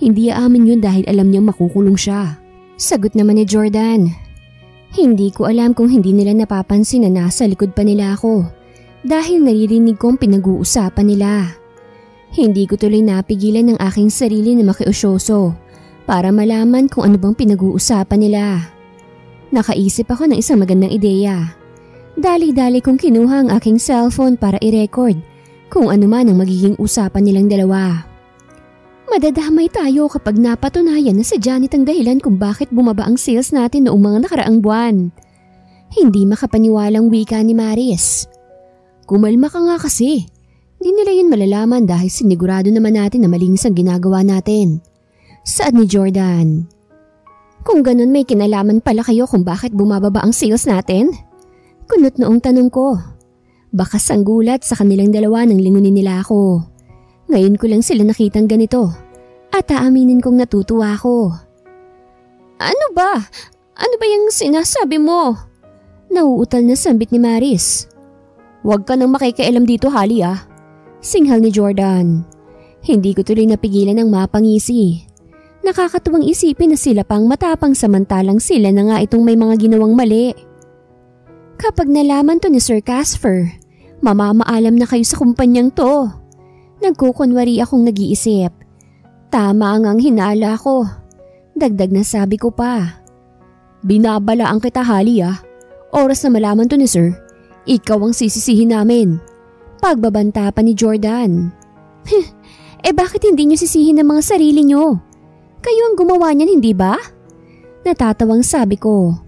Hindi aamin yun dahil alam niyang makukulong siya. Sagot naman ni Jordan. Hindi ko alam kung hindi nila napapansin na nasa likod pa nila ako dahil naririnig kong pinag-uusapan nila. Hindi ko tuloy napigilan ng aking sarili na makiusyoso para malaman kung ano bang pinag-uusapan nila. Nakaisip ako ng isang magandang ideya. Dali-dali kong kinuha ang aking cellphone para i-record kung ano man ang magiging usapan nilang dalawa. Madadamay tayo kapag napatunayan na si Janet ang dahilan kung bakit bumaba ang sales natin noong mga nakaraang buwan. Hindi makapaniwalang wika ni Maris. Kumalma ka nga kasi. Di nila yun malalaman dahil sinigurado naman natin na malinis ang ginagawa natin. Saad ni Jordan. Kung ganun may kinalaman pala kayo kung bakit bumababa ang sales natin? Kunot noong tanong ko. Baka sanggulat sa kanilang dalawa nang lingunin nila ako. Ngayon ko lang sila nakitang ganito at aaminin kong natutuwa ako. Ano ba? Ano ba yung sinasabi mo? Nauutal na sambit ni Maris. Huwag ka nang makikialam dito, Holly Singhal ni Jordan. Hindi ko tuloy napigilan ng mapangisi. Nakakatuwang isipin na sila pang matapang samantalang sila na nga itong may mga ginawang mali. Kapag nalaman to ni Sir Casper, mamamaalam na kayo sa kumpanyang to. Nagkukunwari akong nag-iisip. Tama ang hinala ko. Dagdag na sabi ko pa. Binabalaan kita, Holly Oras na malaman to ni Sir, ikaw ang sisisihin namin. Pagbabanta pa ni Jordan. Bakit hindi niyo sisihin ang mga sarili niyo? Kayo ang gumawa niyan, hindi ba? Natatawang sabi ko.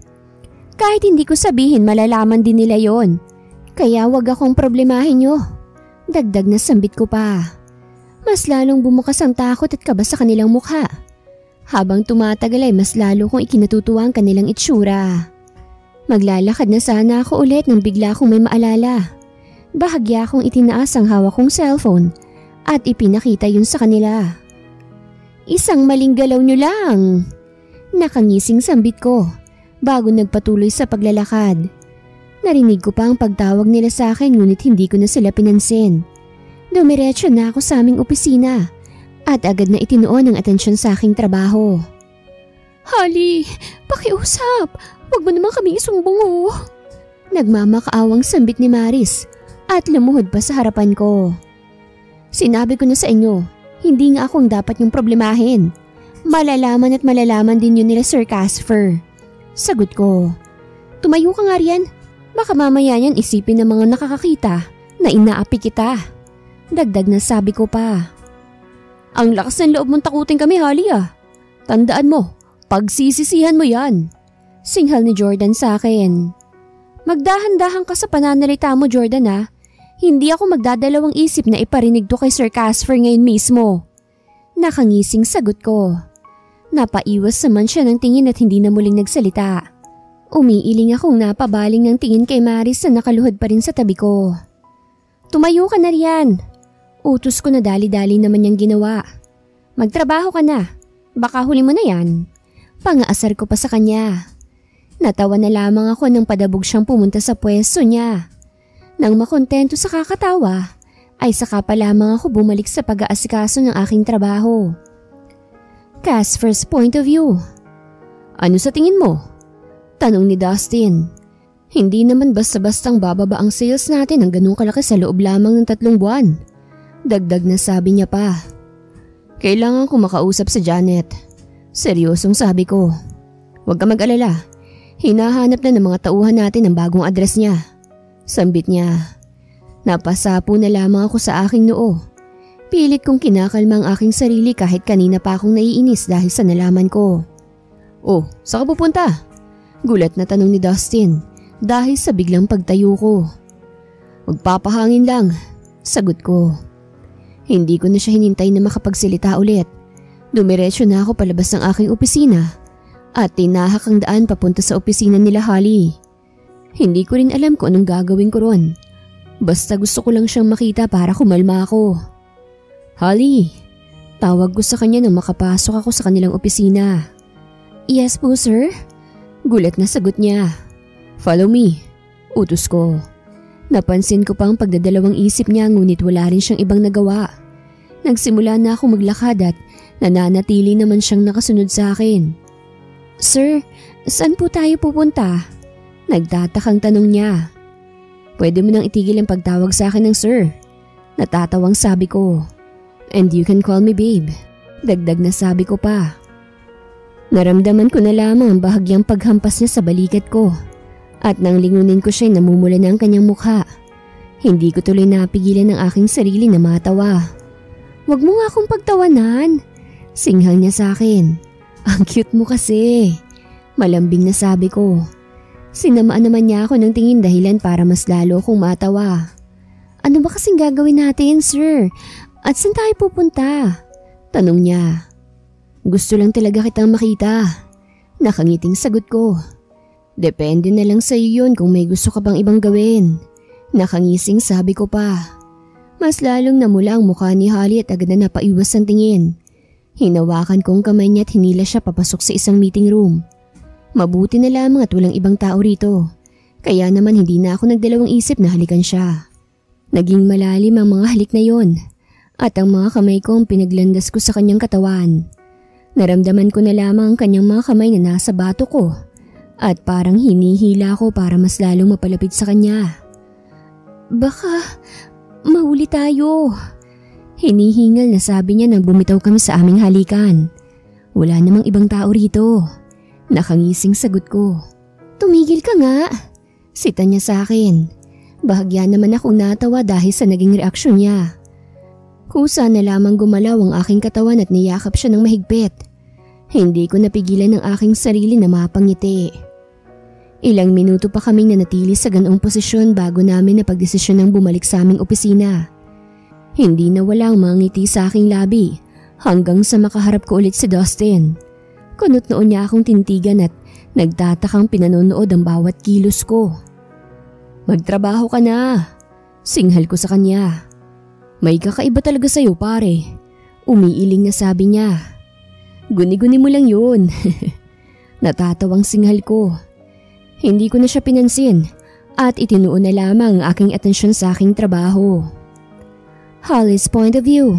Kahit hindi ko sabihin, malalaman din nila yon. Kaya wag akong problemahin niyo. Dagdag na sambit ko pa. Mas lalong bumukas ang takot at kaba sa kanilang mukha. Habang tumatagal ay mas lalo kong ikinatutuwa ang kanilang itsura. Maglalakad na sana ako ulit nang bigla akong may maalala. Bahagya akong itinaas ang hawak kong cellphone at ipinakita yun sa kanila. Isang maling galaw nyo lang. Nakangising sambit ko bago nagpatuloy sa paglalakad. Narinig ko pa ang pagtawag nila sa akin ngunit hindi ko na sila pinansin. Dumiretso na ako sa aming opisina at agad na itinuon ang atensyon sa aking trabaho. Holly, pakiusap. Huwag mo naman kami isumbong Nagmamakaawang sambit ni Maris at lumuhod pa sa harapan ko. Sinabi ko na sa inyo, hindi nga ako ang dapat yung problemahin. Malalaman at malalaman din yun nila Sir Casper. Sagot ko. Tumayo ka nga riyan. Baka mamaya yan isipin ng mga nakakakita na inaapi kita. Dagdag na sabi ko pa. Ang lakas ng loob mong takutin kami, Holly ah. Tandaan mo, pagsisisihan mo yan. Singhal ni Jordan sa akin. Magdahan-dahan ka sa pananalita mo, Jordan ah. Hindi ako magdadalawang isip na iparinig to kay Sir Casper ngayon mismo. Nakangising sagot ko. Napaiwas naman siya ng tingin at hindi na muling nagsalita. Umiiling akong napabaling ng tingin kay Maris na nakaluhod pa rin sa tabi ko. Tumayo ka na riyan. Utos ko na dali-dali naman niyang ginawa. Magtrabaho ka na. Baka huli mo na yan. Pangaasar ko pa sa kanya. Natawa na lamang ako nang padabog siyang pumunta sa pwesto niya. Nang makontento sa kakatawa, ay saka pa lamang ako bumalik sa pag-aasikaso ng aking trabaho. Casper's point of view. Ano sa tingin mo? Tanong ni Dustin. Hindi naman basta-bastang bababa ang sales natin ng ganung kalaki sa loob lamang ng 3 buwan. Dagdag na sabi niya pa. Kailangan ko makausap si Janet. Seryosong sabi ko. Huwag ka mag-alala. Hinahanap na ng mga tauhan natin ang bagong address niya. Sambit niya. Napasapo na lamang ako sa aking noo. Pilit kong kinakalma ang aking sarili kahit kanina pa akong naiinis dahil sa nalaman ko. Oh, saan ka pupunta? Gulat na tanong ni Dustin dahil sa biglang pagtayo ko. Magpapahangin lang, sagot ko. Hindi ko na siya hinintay na makapagsalita ulit. Dumiretso na ako palabas ng aking opisina at tinahak ang daan papunta sa opisina nila Holly. Hindi ko rin alam kung anong gagawin ko ron. Basta gusto ko lang siyang makita para kumalma ako. Holly, tawag ko sa kanya nang makapasok ako sa kanilang opisina. Yes po sir? Gulat na sagot niya. Follow me, utos ko. Napansin ko pang pagdadalawang isip niya ngunit wala rin siyang ibang nagawa. Nagsimula na ako maglakad at nananatili naman siyang nakasunod sa akin. Sir, saan po tayo pupunta? Nagtatakang tanong niya. Pwede mo nang itigil ang pagtawag sa akin ng sir. Natatawang sabi ko. And you can call me babe. Dagdag na sabi ko pa. Naramdaman ko na lamang ang bahagyang paghampas niya sa balikat ko. At nang lingunin ko siya'y namumula na ang kanyang mukha. Hindi ko tuloy napigilan ang aking sarili na matawa. Huwag mo nga akong pagtawanan. Singhal niya sa akin. Ang cute mo kasi. Malambing na sabi ko. Sinamaan naman niya ako ng tingin dahilan para mas lalo akong matawa. Ano ba kasing gagawin natin, sir? At saan tayo pupunta? Tanong niya. Gusto lang talaga kitang makita. Nakangiting sagot ko. Depende na lang sa iyo yun kung may gusto ka bang ibang gawin. Nakangising sabi ko pa. Mas lalong namula ang mukha ni Holly at agad na napaiwas ang tingin. Hinawakan kong kamay niya at hinila siya papasok sa isang meeting room. Mabuti na lamang at walang ibang tao rito. Kaya naman hindi na ako nagdalawang isip na halikan siya. Naging malalim ang mga halik na yon. At ang mga kamay kong pinaglandas ko sa kanyang katawan. Naramdaman ko na lamang ang kanyang mga kamay na nasa bato ko at parang hinihila ko para mas lalong mapalapit sa kanya. Baka mahuli tayo. Hinihingal na sabi niya nang bumitaw kami sa aming halikan. Wala namang ibang tao rito. Nakangising sagot ko. Tumigil ka nga. Sita niya sa akin. Bahagya naman akong natawa dahil sa naging reaksyon niya. Kusa na lamang gumalaw ang aking katawan at niyakap siya ng mahigpit. Hindi ko napigilan ang aking sarili na mapangiti. Ilang minuto pa kaming nanatili sa ganoong posisyon bago namin napagdesisyon ng bumalik sa aming opisina. Hindi nawala ang mga ngiti sa aking labi hanggang sa makaharap ko ulit si Dustin. Kunot noon niya akong tintigan at nagtatakang pinanonood ang bawat kilos ko. Magtrabaho ka na, singhal ko sa kanya. May kakaiba talaga sa'yo pare. Umiiling na sabi niya. Guni-guni mo lang yun. Natatawang singhal ko. Hindi ko na siya pinansin at itinuon na lamang ang aking atensyon sa aking trabaho. Holly's point of view.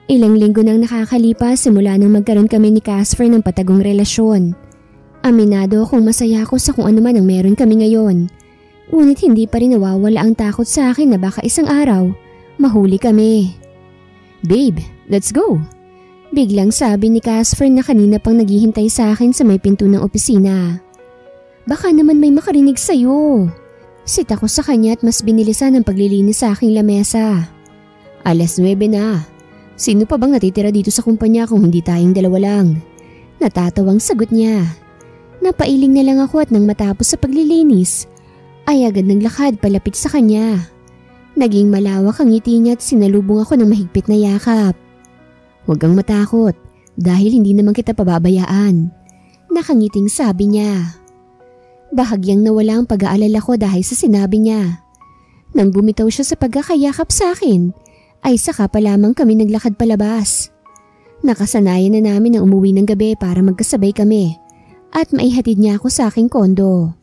Ilang linggo nang nakakalipas simula nang magkaroon kami ni Casper ng patagong relasyon. Aminado akong masaya ako sa kung ano man ang meron kami ngayon. Ngunit hindi pa rin nawawala ang takot sa akin na baka isang araw, mahuli kami. Babe, let's go! Biglang sabi ni Casper na kanina pang naghihintay sa akin sa may pinto ng opisina. Baka naman may makarinig sa'yo. Sit ako sa kanya at mas binilisan ang paglilinis sa aking lamesa. 9:00 na. Sino pa bang natitira dito sa kumpanya kung hindi tayong dalawa lang? Natatawang sagot niya. Napailing na lang ako at nang matapos sa paglilinis, ay agad ng lakad palapit sa kanya. Naging malawak ang ngiti niya at sinalubong ako ng mahigpit na yakap. Huwag kang matakot dahil hindi naman kita pababayaan. Nakangiting sabi niya. Bahagyang nawala ang pag-aalala ko dahil sa sinabi niya. Nang bumitaw siya sa pagkakayakap sa akin, ay saka pa lamang kami naglakad palabas. Nakasanayan na namin ang umuwi ng gabi para magkasabay kami at maihatid niya ako sa aking kondo.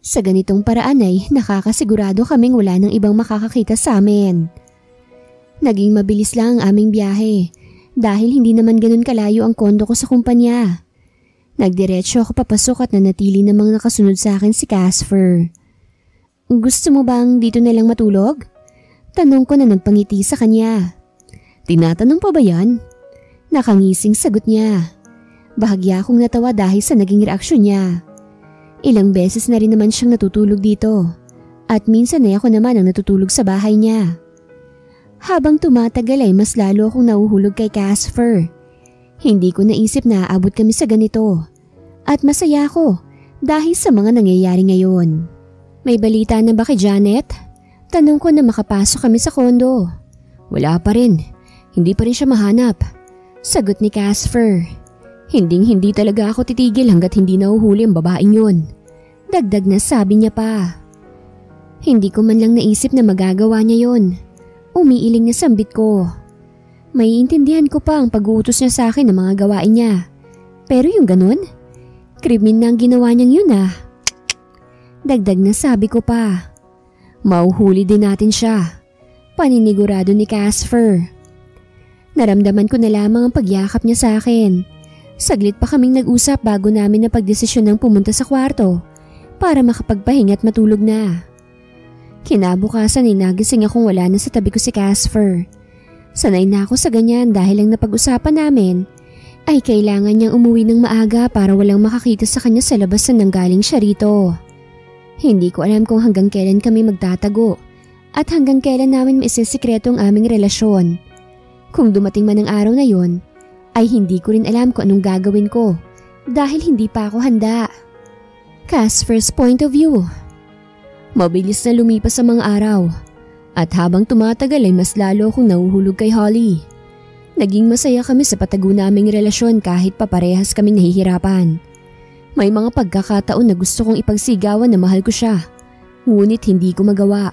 Sa ganitong paraan ay nakakasigurado kaming wala ng ibang makakakita sa amin. Naging mabilis lang ang aming biyahe dahil hindi naman ganun kalayo ang kondo ko sa kumpanya. Nagdiretso ako papasok at nanatili namang nakasunod sa akin si Casper. Gusto mo bang dito na lang matulog? Tanong ko na nagpangiti sa kanya. Tinatanong pa ba yan? Nakangising sagot niya. Bahagya akong natawa dahil sa naging reaksyon niya. Ilang beses na rin naman siyang natutulog dito at minsan ay ako naman ang natutulog sa bahay niya. Habang tumatagal ay mas lalo akong nahuhulog kay Casper. Hindi ko naisip na aabot kami sa ganito at masaya ako dahil sa mga nangyayari ngayon. May balita na ba kay Janet? Tanong ko na makapasok kami sa kondo. Wala pa rin. Hindi pa rin siya mahanap. Sagot ni Casper. Hindi talaga ako titigil hanggat hindi nahuhuli ang babaeng yun. Dagdag na sabi niya pa. Hindi ko man lang naisip na magagawa niya yun. Umiiling na sambit ko. Maiintindihan ko pa ang pag-uutos niya sa akin ng mga gawain niya. Pero yung ganun, krimen na ang ginawa niyang yun ah. Dagdag na sabi ko pa. Mauhuli din natin siya. Paninigurado ni Casper. Naramdaman ko na lamang ang pagyakap niya sa akin. Saglit pa kaming nag-usap bago namin napagdesisyon ng pumunta sa kwarto para makapagpahinga at matulog na. Kinabukasan ay nagising akong wala na sa tabi ko si Casper. Sanay na ako sa ganyan dahil ang napag-usapan namin ay kailangan niyang umuwi ng maaga para walang makakita sa kanya sa labas na nanggaling siya rito. Hindi ko alam kung hanggang kailan kami magtatago at hanggang kailan namin maisisikreto ang aming relasyon. Kung dumating man ang araw na yon, ay hindi ko rin alam kung anong gagawin ko dahil hindi pa ako handa. Casper's point of view. Mabilis na lumipas ang mga araw. At habang tumatagal ay mas lalo akong nahuhulog kay Holly. Naging masaya kami sa patago naming relasyon kahit paparehas kaming nahihirapan. May mga pagkakataon na gusto kong ipagsigawan na mahal ko siya, ngunit hindi ko magawa.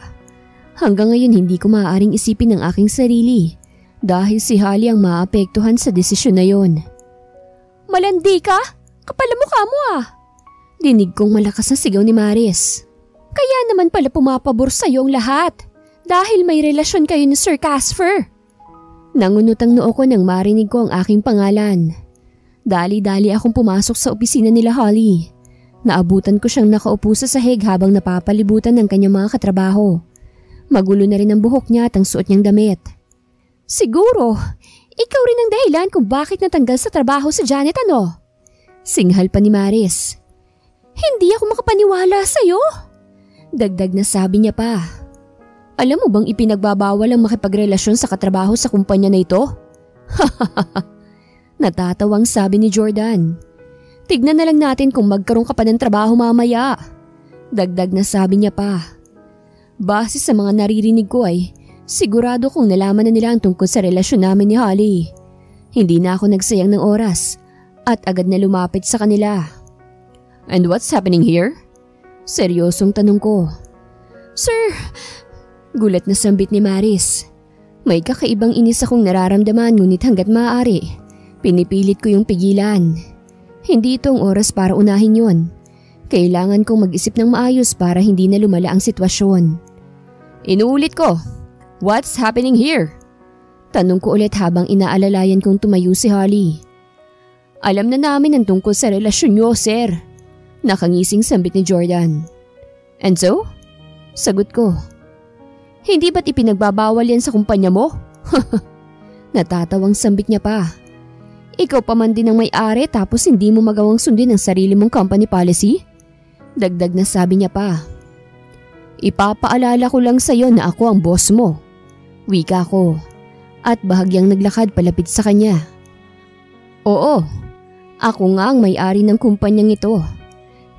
Hanggang ngayon hindi ko maaaring isipin ang aking sarili dahil si Holly ang maapektuhan sa desisyon na yon. Malandi ka? Kapal ang mukha mo ah! Dinig kong malakas na sigaw ni Maris. Kaya naman pala pumapabor sa'yo ang lahat. Dahil may relasyon kayo ni Sir Casper. Nangunot ang noo ko nang marinig ko ang aking pangalan. Dali-dali akong pumasok sa opisina nila Holly. Naabutan ko siyang nakaupo sa sahig habang napapalibutan ng kanyang mga katrabaho. Magulo na rin ang buhok niya at ang suot niyang damit. Siguro, ikaw rin ang dahilan kung bakit natanggal sa trabaho si Janet ano? Singhal pa ni Maris. Hindi ako makapaniwala sa'yo. Dagdag na sabi niya pa. Alam mo bang ipinagbabawal ang makipagrelasyon sa katrabaho sa kumpanya na ito? Natatawang sabi ni Jordan. Tignan na lang natin kung magkaroon ka pa ng trabaho mamaya. Dagdag na sabi niya pa. Base sa mga naririnig ko ay sigurado kong nalaman na nila ang tungkol sa relasyon namin ni Holly. Hindi na ako nagsayang ng oras at agad na lumapit sa kanila. And what's happening here? Seryosong tanong ko. Sir, gulat na sambit ni Maris. May kakaibang inis akong nararamdaman ngunit hanggat maaari, pinipilit ko yung pigilan. Hindi itong oras para unahin yon. Kailangan kong mag-isip ng maayos para hindi na lumala ang sitwasyon. Inuulit ko, what's happening here? Tanong ko ulit habang inaalalayan kong tumayo si Holly. Alam na namin ang tungkol sa relasyon niyo, sir. Nakangising sambit ni Jordan. And so? Sagot ko. Hindi ba't ipinagbabawal yan sa kumpanya mo? Natatawang sambit niya pa. Ikaw pa man din ang may-ari tapos hindi mo magawang sundin ang sarili mong company policy? Dagdag na sabi niya pa. Ipapaalala ko lang sa'yo na ako ang boss mo. Wika ko. At bahagyang naglakad palapit sa kanya. Oo, ako nga ang may-ari ng kumpanyang ito.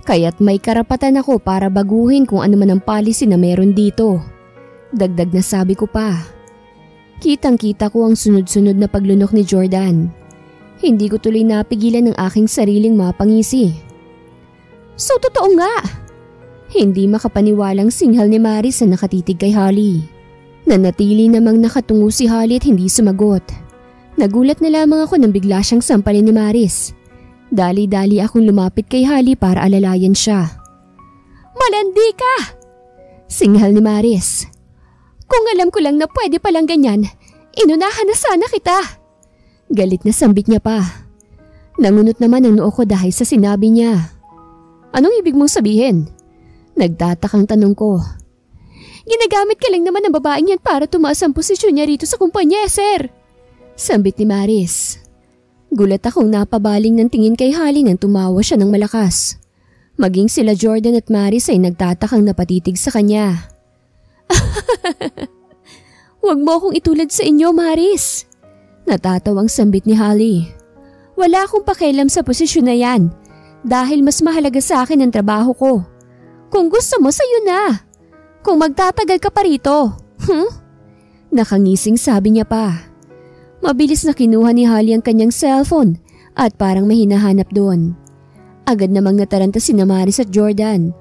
Kaya't may karapatan ako para baguhin kung ano man ang policy na meron dito. Dagdag na sabi ko pa. Kitang-kita ko ang sunod-sunod na paglunok ni Jordan. Hindi ko tuloy napigilan ng aking sariling mapangisi. So totoo nga! Hindi makapaniwalang singhal ni Maris na nakatitig kay Holly. Nanatili namang nakatungo si Holly at hindi sumagot. Nagulat na lamang ako nang bigla siyang sampalin ni Maris. Dali-dali akong lumapit kay Holly para alalayan siya. Malandi ka! Singhal ni Maris. Kung alam ko lang na pwede palang ganyan, inunahan na sana kita. Galit na sambit niya pa. Nangunot naman ang noo ko dahil sa sinabi niya. Anong ibig mong sabihin? Nagtatakang tanong ko. Ginagamit ka lang naman ng babaeng yan para tumaas ang posisyon niya rito sa kumpanya, sir. Sambit ni Maris. Gulat akong napabaling ng tingin kay Holly nang tumawa siya ng malakas. Maging sila Jordan at Maris ay nagtatakang napatitig sa kanya. Huwag mo akong itulad sa inyo, Maris. Natatawang sambit ni Holly. Wala akong pakialam sa posisyon na yan dahil mas mahalaga sa akin ang trabaho ko. Kung gusto mo, sa'yo na. Kung magtatagal ka pa rito. Nakangising sabi niya pa. Mabilis na kinuha ni Holly ang kanyang cellphone at parang may hinahanap doon. Agad namang nataranta si Maris at Jordan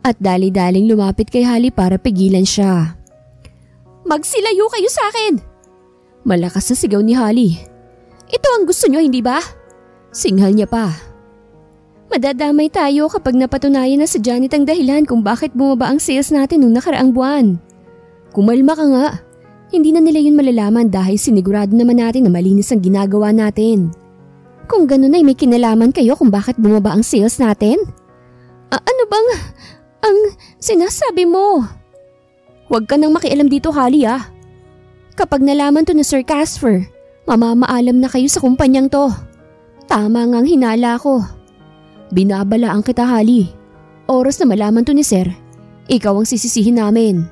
at dali-daling lumapit kay Holly para pigilan siya. Magsilayo kayo sa akin! Malakas na sigaw ni Holly. Ito ang gusto niyo, hindi ba? Singhal niya pa. Madadamay tayo kapag napatunayan na sa Janet ang dahilan kung bakit bumaba ang sales natin nung nakaraang buwan. Kumalma ka nga. Hindi na nila yun malalaman dahil sinigurado naman natin na malinis ang ginagawa natin. Kung ganun ay may kinalaman kayo kung bakit bumaba ang sales natin? Ano bang ang sinasabi mo? Huwag ka nang makialam dito, Holly ah. Kapag nalaman to ni Sir Casper, mamamaalam na kayo sa kumpanyang to. Tama ngang hinala ko. Binabalaan kita, Holly. Oras na malaman to ni Sir, ikaw ang sisisihin namin.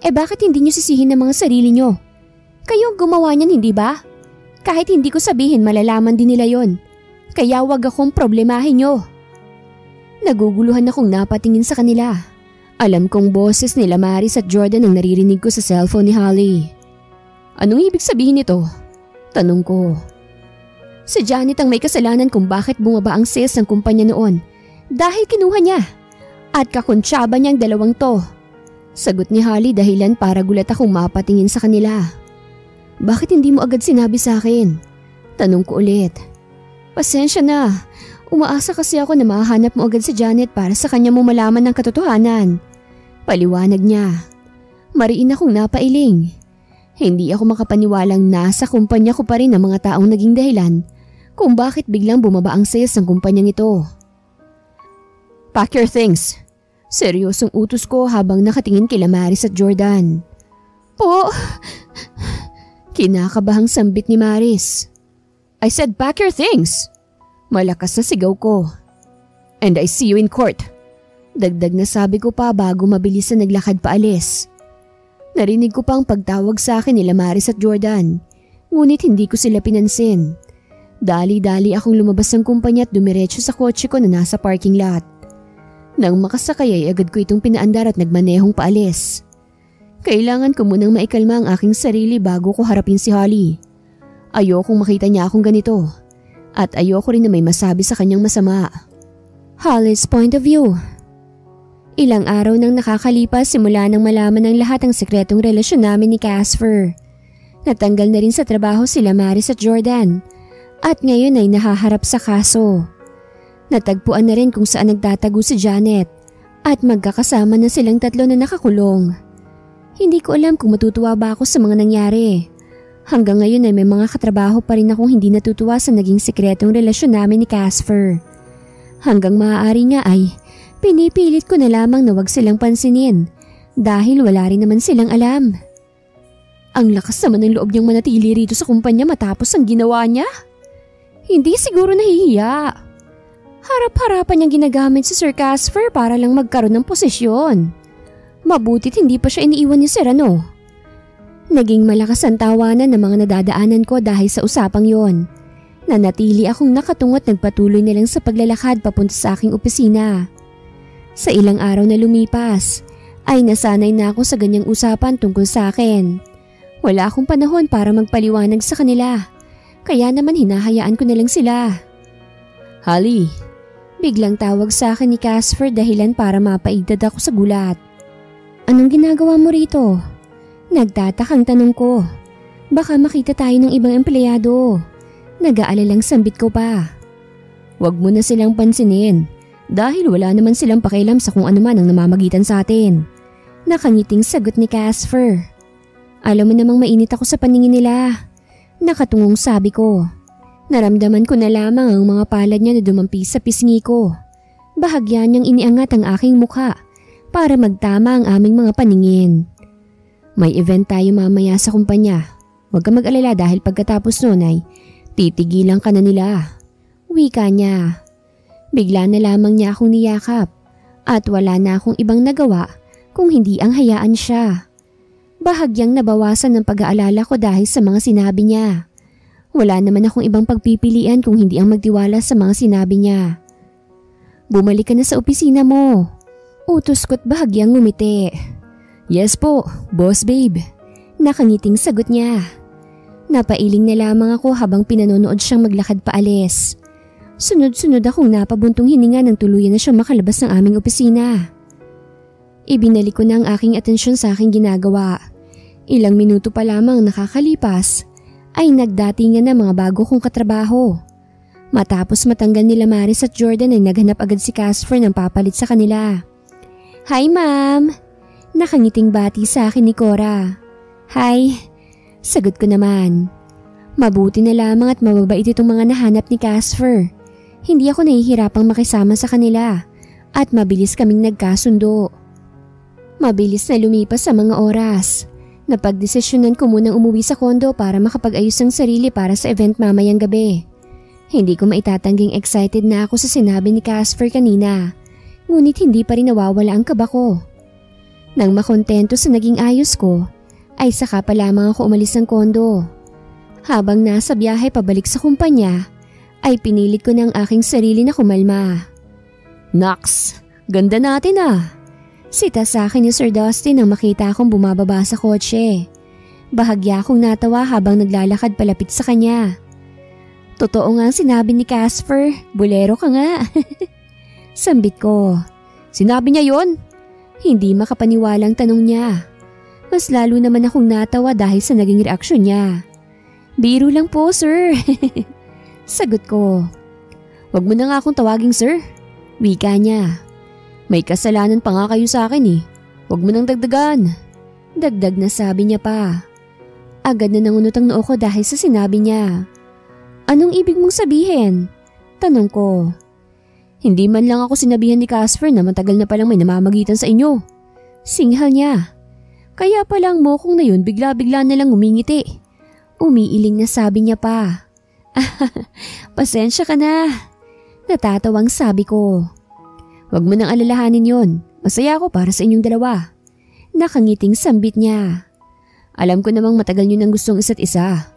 Bakit hindi niyo sisihin ang mga sarili niyo? Kayo ang gumawa niyan, hindi ba? Kahit hindi ko sabihin, malalaman din nila yon. Kaya wag akong problemahin niyo. Naguguluhan akong napatingin sa kanila. Alam kong boses nila Maris at Jordan ang naririnig ko sa cellphone ni Holly. Anong ibig sabihin nito? Tanong ko. Si Janet ang may kasalanan kung bakit bumaba ang sales ng kumpanya noon dahil kinuha niya at kakuntsaba niyang dalawang to. Sagot ni Holly dahilan para gulat akong mapatingin sa kanila. Bakit hindi mo agad sinabi sa akin? Tanong ko ulit. Pasensya na, umaasa kasi ako na mahanap mo agad si Janet para sa kanya mo malaman ng katotohanan. Paliwanag niya. Mariin akong napailing. Hindi ako makapaniwalang nasa kumpanya ko pa rin ang mga taong naging dahilan kung bakit biglang bumaba ang sales ng kumpanyang ito. Pack your things. Seryosong utos ko habang nakatingin kila Maris at Jordan. Po! Kinakabahang sambit ni Maris. I said pack your things. Malakas na sigaw ko. And I see you in court. Dagdag na sabi ko pa bago mabilis na naglakad paalis. Narinig ko pang pagtawag sa akin nila Maris at Jordan, ngunit hindi ko sila pinansin. Dali-dali akong lumabas ng kumpanya at dumiretso sa kotse ko na nasa parking lot. Nang makasakay ay agad ko itong pinaandar at nagmanehong paalis. Kailangan ko munang maikalma ang aking sarili bago ko harapin si Holly. Ayokong makita niya akong ganito at ayoko rin na may masabi sa kanyang masama. Holly's point of view. Ilang araw nang nakakalipas simula nang malaman ng lahat ang sekretong relasyon namin ni Casper. Natanggal na rin sa trabaho sila Maris at Jordan at ngayon ay nahaharap sa kaso. Natagpuan na rin kung saan nagtatago si Janet at magkakasama na silang tatlo na nakakulong. Hindi ko alam kung matutuwa ba ako sa mga nangyari. Hanggang ngayon ay may mga katrabaho pa rin akong hindi natutuwa sa naging sekretong relasyon namin ni Casper. Hanggang maaari nga ay pinipilit ko na lamang na wag silang pansinin dahil wala rin naman silang alam. Ang lakas naman ng loob niyang manatili rito sa kumpanya matapos ang ginawa niya. Hindi siguro nahihiya. Harap-harapan niyang ginagamit si Sir Casper para lang magkaroon ng posisyon. Mabutit hindi pa siya iniiwan ni Sir ano. Naging malakas ang tawanan ng mga nadadaanan ko dahil sa usapang yon. Nanatili akong nakatungo at nagpatuloy na lang sa paglalakad papunta sa aking opisina. Sa ilang araw na lumipas, ay nasanay na ako sa ganyang usapan tungkol sa akin. Wala akong panahon para magpaliwanag sa kanila, kaya naman hinahayaan ko na lang sila. Holly, biglang tawag sa akin ni Casper dahilan para mapaigdad ako sa gulat. Anong ginagawa mo rito? Nagtatakang tanong ko. Baka makita tayo ng ibang empleyado. Nag-aalalang sambit ko pa. Huwag mo na silang pansinin dahil wala naman silang pakialam sa kung ano man ang namamagitan sa atin. Nakangiting sagot ni Casper. Alam mo namang mainit ako sa paningin nila. Nakatungong sabi ko. Naramdaman ko na lamang ang mga palad niya na dumampi sa pisngi ko. Bahagyan niyang iniangat ang aking mukha para magtama ang aming mga paningin. May event tayo mamaya sa kumpanya. Huwag kang mag-alala dahil pagkatapos nun ay titigilan ka na nila. Wika niya. Bigla na lamang niya akong niyakap at wala na akong ibang nagawa kung hindi ang hayaan siya. Bahagyang nabawasan ng pag-aalala ko dahil sa mga sinabi niya. Wala naman akong ibang pagpipilian kung hindi ang magtiwala sa mga sinabi niya. Bumalik ka na sa opisina mo. Utos ko't bahagyang ngumiti. Yes po, boss babe. Nakangiting sagot niya. Napailing na lamang ako habang pinanonood siyang maglakad paalis. Sunod-sunod akong napabuntong hininga nang tuluyan na siyang makalabas ng aming opisina. Ibinalik ko na ang aking atensyon sa aking ginagawa. Ilang minuto pa lamang nakakalipas ay nagdatingan na mga bago kong katrabaho. Matapos matanggal nila Maris at Jordan ay naghanap agad si Casper ng papalit sa kanila. Hi ma'am! Nakangiting bati sa akin ni Cora. Hi! Sagot ko naman. Mabuti na lamang at mababait itong mga nahanap ni Casper. Hindi ako nahihirapang makisama sa kanila at mabilis kaming nagkasundo. Mabilis na lumipas sa mga oras. Napagdesisyonan ko munang umuwi sa kondo para makapag-ayos ng sarili para sa event mamayang gabi. Hindi ko maitatangging excited na ako sa sinabi ni Casper kanina, ngunit hindi pa rin nawawala ang kaba ko. Nang makontento sa naging ayos ko, ay saka pa lamang ako umalis ng kondo. Habang nasa biyahe pabalik sa kumpanya, ay pinilit ko ng aking sarili na kumalma. Naks, ganda natin ah! Sita sa akin ni Sir Dustin nang makita akong bumababa sa kotse. Bahagya akong natawa habang naglalakad palapit sa kanya. Totoo nga ang sinabi ni Casper, bolero ka nga. Sambit ko. Sinabi niya yon? Hindi makapaniwalang tanong niya. Mas lalo naman akong natawa dahil sa naging reaksyon niya. Biro lang po, sir. Sagot ko. Wag mo na nga akong tawaging sir. Wika niya. May kasalanan pa nga kayo sa akin eh. Huwag mo nang dagdagan. Dagdag na sabi niya pa. Agad na nangunot ang noo ko dahil sa sinabi niya. Anong ibig mong sabihin? Tanong ko. Hindi man lang ako sinabihan ni Casper na matagal na palang may namamagitan sa inyo. Singhal niya. Kaya palang mo kung na yun bigla-bigla na lang umingiti. Umiiling na sabi niya pa. Pasensya ka na. Natatawang sabi ko. Huwag mo nang alalahanin yon. Masaya ako para sa inyong dalawa. Nakangiting sambit niya. Alam ko namang matagal nyo nang gustong isa't isa.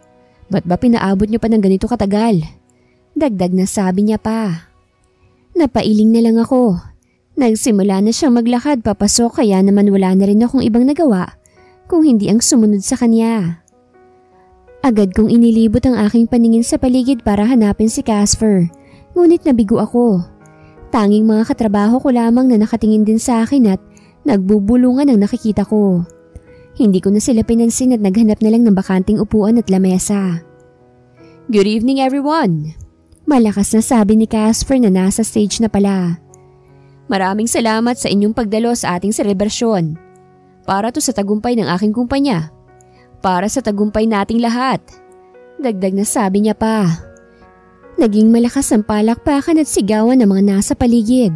Ba't ba pinaabot nyo pa ng ganito katagal? Dagdag na sabi niya pa. Napailing na lang ako. Nagsimula na siyang maglakad papasok kaya naman wala na rin akong ibang nagawa kung hindi ang sumunod sa kanya. Agad kong inilibot ang aking paningin sa paligid para hanapin si Casper. Ngunit nabigo ako. Tanging mga katrabaho ko lamang na nakatingin din sa akin at nagbubulungan ang nakikita ko. Hindi ko na sila pinansin at naghanap na lang ng bakanting upuan at lamesa. Good evening everyone! Malakas na sabi ni Casper na nasa stage na pala. Maraming salamat sa inyong pagdalo sa ating selebrasyon. Para to sa tagumpay ng aking kumpanya. Para sa tagumpay nating lahat. Dagdag na sabi niya pa. Naging malakas ang palakpakan at sigawan ng mga nasa paligid.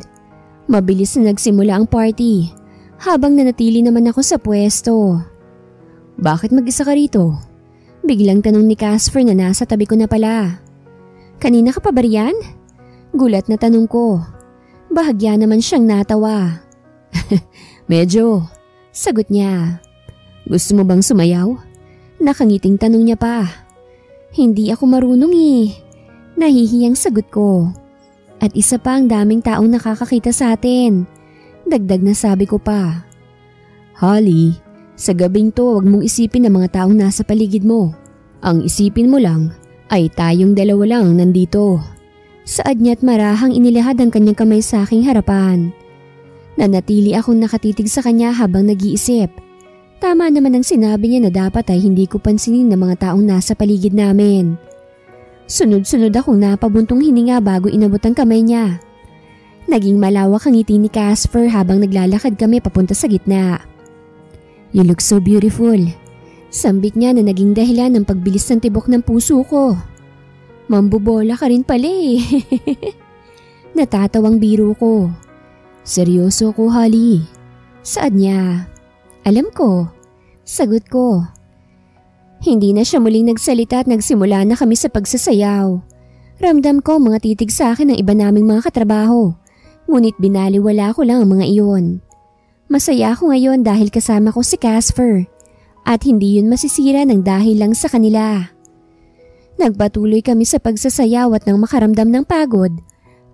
Mabilis na nagsimula ang party. habang nanatili naman ako sa pwesto. Bakit mag-isa ka rito? Biglang tanong ni Casper na nasa tabi ko na pala. Kanina ka pa ba riyan? Gulat na tanong ko. Bahagya naman siyang natawa. Medyo, sagot niya. Gusto mo bang sumayaw? Nakangiting tanong niya pa. Hindi ako marunong eh. Nahihiyang sagot ko. At isa pa ang daming taong nakakakita sa atin. Dagdag na sabi ko pa. Holly, sa gabing to huwag mong isipin ang mga taong nasa paligid mo. Ang isipin mo lang ay tayong dalawa lang nandito. Saad niya't marahang inilahad ang kanyang kamay sa aking harapan. Nanatili akong nakatitig sa kanya habang nag-iisip. Tama naman ang sinabi niya na dapat ay hindi ko pansinin ng mga taong nasa paligid namin. Sunod-sunod akong napabuntong hininga bago inabot ang kamay niya. Naging malawak ang ngiti ni Casper habang naglalakad kami papunta sa gitna. You look so beautiful. Sambit niya na naging dahilan ng pagbilis ng tibok ng puso ko. Mambobola ka rin pala eh. Natatawang biro ko. Seryoso ko, Holly. Saad niya. Alam ko. Sagot ko. Hindi na siya muling nagsalita at nagsimula na kami sa pagsasayaw. Ramdam ko mga titig sa akin ng iba naming mga katrabaho. Ngunit binaliwala ko lang ang mga iyon. Masaya ako ngayon dahil kasama ko si Casper. At hindi yun masisira ng dahil lang sa kanila. Nagpatuloy kami sa pagsasayaw at nang makaramdam ng pagod,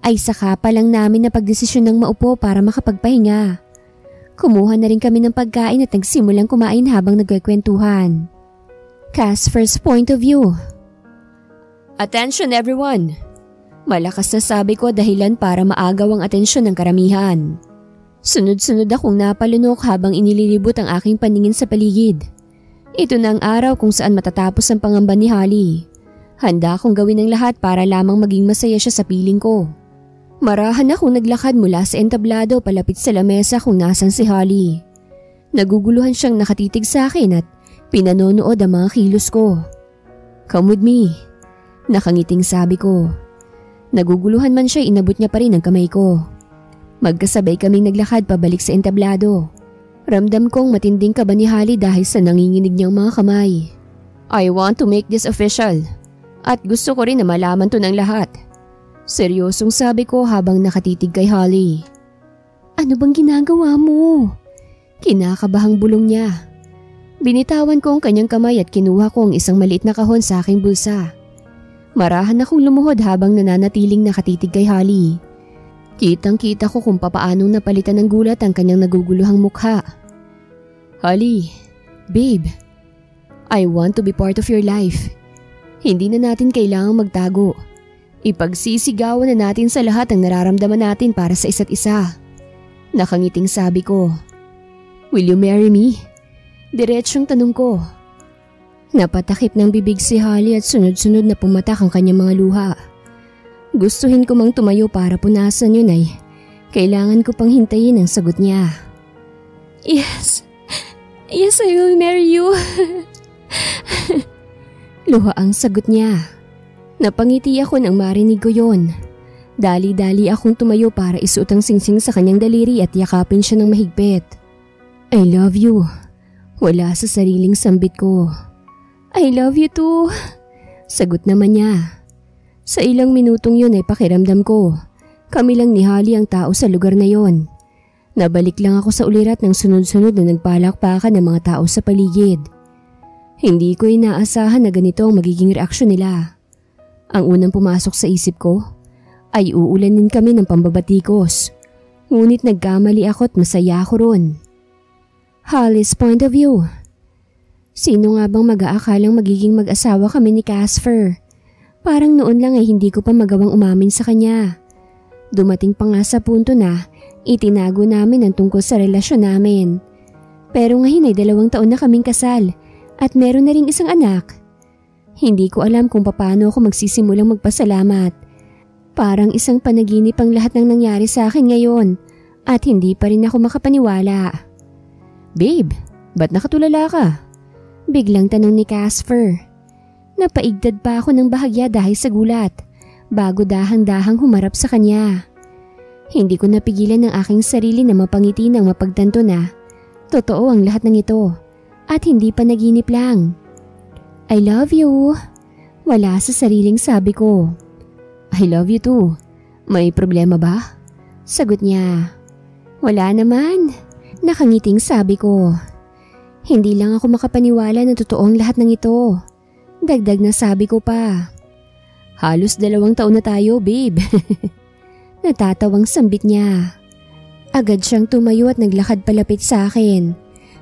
ay saka pa lang namin na pagdesisyon ng maupo para makapagpahinga. Kumuha na rin kami ng pagkain at nagsimulang kumain habang nagkwentuhan. Casper's point of view. Attention everyone! Malakas na sabi ko dahilan para maagaw ang atensyon ng karamihan. Sunod-sunod akong napalunok habang inililibot ang aking paningin sa paligid. Ito na ang araw kung saan matatapos ang pangamba ni Holly. Handa akong gawin ang lahat para lamang maging masaya siya sa piling ko. Marahan akong naglakad mula sa entablado palapit sa lamesa kung nasan si Holly. Naguguluhan siyang nakatitig sa akin at pinanonood ang mga kilos ko. Come with me. Nakangiting sabi ko. Naguguluhan man siya, inabot niya pa rin ang kamay ko. Magkasabay kaming naglakad pabalik sa entablado. Ramdam kong matinding kaba ni Holly dahil sa nanginginig niyang mga kamay. I want to make this official. At gusto ko rin na malaman to ng lahat. Seryosong sabi ko habang nakatitig kay Holly. Ano bang ginagawa mo? Kinakabahang bulong niya. Binitawan ko ang kanyang kamay at kinuha ko ang isang maliit na kahon sa aking bulsa. Marahan akong lumuhod habang nananatiling nakatitig kay Holly. Kitang-kita ko kung papaanong napalitan ng gulat ang kanyang naguguluhang mukha. Holly, babe, I want to be part of your life. Hindi na natin kailangang magtago. Ipagsisigawan na natin sa lahat ang nararamdaman natin para sa isa't isa. Nakangiting sabi ko. Will you marry me? Diretsyong tanong ko. Napatakip ng bibig si Holly at sunod-sunod na pumatak ang kanyang mga luha. Gustuhin ko mang tumayo para punasan yun ay kailangan ko pang hintayin ang sagot niya. Yes, I will marry you. Luha ang sagot niya. Napangiti ako nang marinig ko yon. Dali-dali akong tumayo para isuot ang singsing sa kanyang daliri at yakapin siya ng mahigpit. I love you. Wala sa sariling sambit ko. I love you too. Sagot naman niya. Sa ilang minutong yun ay pakiramdam ko. Kami lang ni Holly ang tao sa lugar na yon. Nabalik lang ako sa ulirat ng sunod-sunod na nagpalakpakan ng mga tao sa paligid. Hindi ko inaasahan na ganito ang magiging reaksyon nila. Ang unang pumasok sa isip ko ay uulanin kami ng pambabatikos. Ngunit nagkamali ako at masaya ako ron. Holly's point of view. Sino nga bang mag-aakalang magiging mag-asawa kami ni Casper? Parang noon lang ay hindi ko pa magawang umamin sa kanya. Dumating pa nga sa punto na itinago namin ang tungkol sa relasyon namin. Pero ngayon ay 2 taon na kaming kasal at meron na ring isang anak. Hindi ko alam kung paano ako magsisimulang magpasalamat. Parang isang panaginip ang lahat ng nangyari sa akin ngayon at hindi pa rin ako makapaniwala. Babe, ba't nakatulala ka? Biglang tanong ni Casper. Napaigdad pa ako ng bahagya dahil sa gulat bago dahang-dahang humarap sa kanya. Hindi ko napigilan ng aking sarili na mapangiti nang mapagtanto na Totoo ang lahat ng ito at hindi pa naginip lang. I love you. Wala sa sariling sabi ko. I love you too. May problema ba? Sagot niya. Wala naman. Nakangiting sabi ko. Hindi lang ako makapaniwala na totoo ang lahat ng ito. Dagdag na sabi ko pa. Halos 2 taon na tayo, babe. Natatawang sambit niya. Agad siyang tumayo at naglakad palapit sa akin.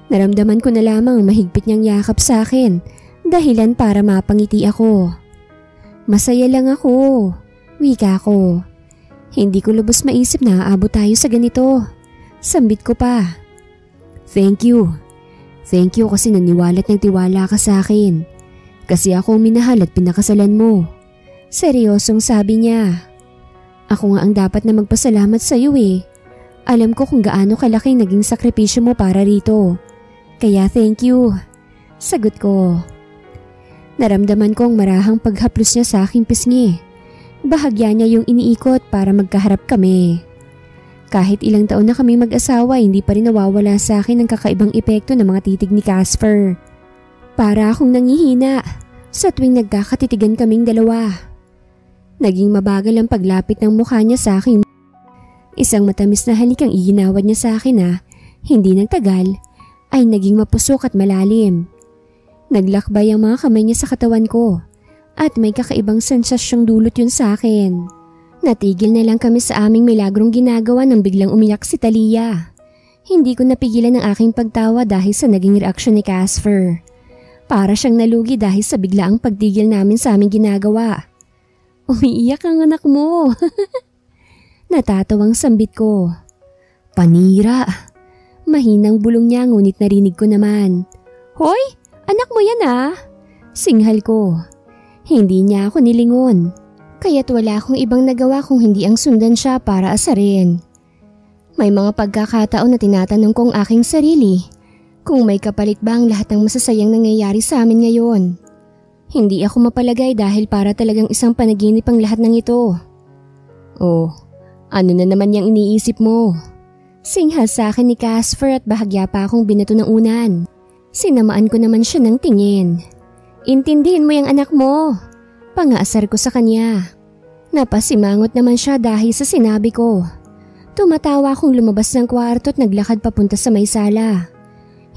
Naramdaman ko na lamang mahigpit niyang yakap sa akin, dahilan para mapangiti ako. Masaya lang ako, wika ko. Hindi ko lubos maisip na aabot tayo sa ganito. Sambit ko pa. Thank you. Thank you kasi naniwala't nagtiwala ka sa akin. Kasi ako ang minahal at pinakasalan mo. Seryosong sabi niya. Ako nga ang dapat na magpasalamat sa iyo eh. Alam ko kung gaano kalaki naging sakripisyo mo para rito. Kaya thank you. Sagot ko. Naramdaman kong marahang paghaplos niya sa aking pisngi. Bahagya niya yung iniikot para magkaharap kami. Kahit ilang taon na kami mag-asawa, hindi pa rin nawawala sa akin ang kakaibang epekto ng mga titig ni Casper. Para akong nangihina sa tuwing nagkakatitigan kaming dalawa. Naging mabagal ang paglapit ng mukha niya sa akin. Isang matamis na halikang iginawad niya sa akin na hindi nagtagal ay naging mapusok at malalim. Naglakbay ang mga kamay niya sa katawan ko at may kakaibang sensasyong dulot yun sa akin. Natigil na lang kami sa aming milagrong ginagawa nang biglang umiyak si Talia. Hindi ko napigilan ang aking pagtawa dahil sa naging reaksyon ni Casper. Para siyang nalugi dahil sa biglaang pagtigil namin sa aming ginagawa. Umiiyak ang anak mo. Natatawang sambit ko. Panira. Mahinang bulong niya ngunit narinig ko naman. Hoy, anak mo yan ah. Singhal ko. Hindi niya ako nilingon. Kaya't wala akong ibang nagawa kung hindi ang sundan siya para asarin. May mga pagkakataon na tinatanong ko ang aking sarili kung may kapalit ba ang lahat ng masasayang nangyayari sa amin ngayon. Hindi ako mapalagay dahil para talagang isang panaginip ang lahat ng ito. Oh, ano na naman yung iniisip mo? Singhal sa akin ni Casper at bahagya pa akong binato ng unan. Sinamaan ko naman siya ng tingin. Intindihin mo yung anak mo. Pangaasar ko sa kanya. Napasimangot naman siya dahil sa sinabi ko. Tumatawa akong lumabas ng kwarto at naglakad papunta sa may sala.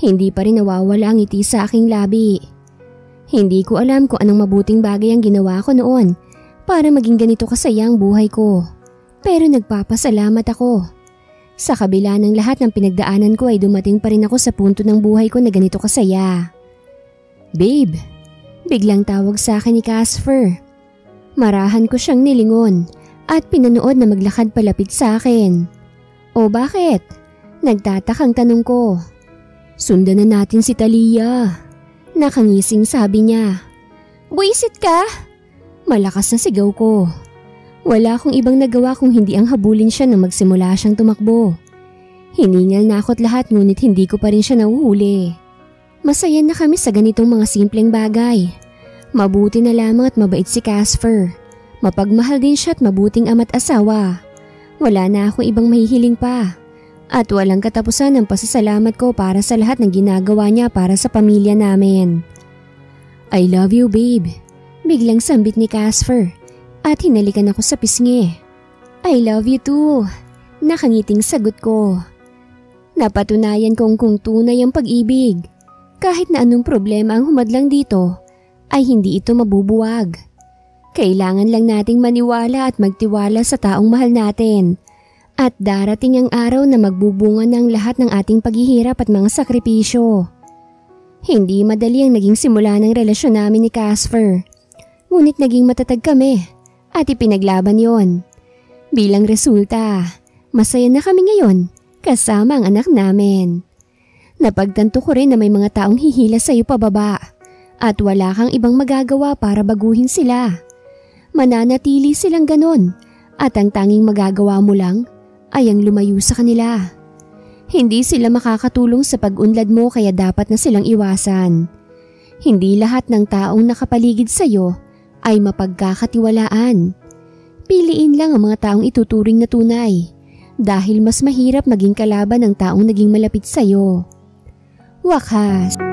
Hindi pa rin nawawala ang ngiti sa aking labi. Hindi ko alam kung anong mabuting bagay ang ginawa ko noon para maging ganito kasaya ang buhay ko. Pero nagpapasalamat ako. Sa kabila ng lahat ng pinagdaanan ko ay dumating pa rin ako sa punto ng buhay ko na ganito kasaya. Babe, biglang tawag sa akin ni Casper. Marahan ko siyang nilingon at pinanood na maglakad palapit sa akin. O bakit? Nagtatakang tanong ko. Sundan na natin si Talia. Nakangising sabi niya. Buisit ka? Malakas na sigaw ko. Wala akong ibang nagawa kung hindi ang habulin siya nang magsimula siyang tumakbo. Hiningal na ako't lahat ngunit hindi ko pa rin siya nahuhuli. Masaya na kami sa ganitong mga simpleng bagay. Mabuti na lamang at mabait si Casper. Mapagmahal din siya at mabuting ama't asawa. Wala na akong ibang mahihiling pa. At walang katapusan ang pasasalamat ko para sa lahat ng ginagawa niya para sa pamilya namin. I love you, babe. Biglang sambit ni Casper at hinalikan ako sa pisngi. I love you too. Nakangiting sagot ko. Napatunayan kong kung tunay ang pag-ibig. Kahit na anong problema ang humadlang dito, ay hindi ito mabubuwag. Kailangan lang nating maniwala at magtiwala sa taong mahal natin. At darating ang araw na magbubunga ng lahat ng ating paghihirap at mga sakripisyo. Hindi madali ang naging simula ng relasyon namin ni Casper. Ngunit naging matatag kami at ipinaglaban yon. Bilang resulta, masaya na kami ngayon kasama ang anak namin. Napagtanto ko rin na may mga taong hihila sa iyo pababa at wala kang ibang magagawa para baguhin sila. Mananatili silang ganon at ang tanging magagawa mo lang ay ang lumayo sa kanila. Hindi sila makakatulong sa pag-unlad mo kaya dapat na silang iwasan. Hindi lahat ng taong nakapaligid sa iyo ay mapagkakatiwalaan. Piliin lang ang mga taong ituturing na tunay dahil mas mahirap maging kalaban ng taong naging malapit sa iyo. Wakas,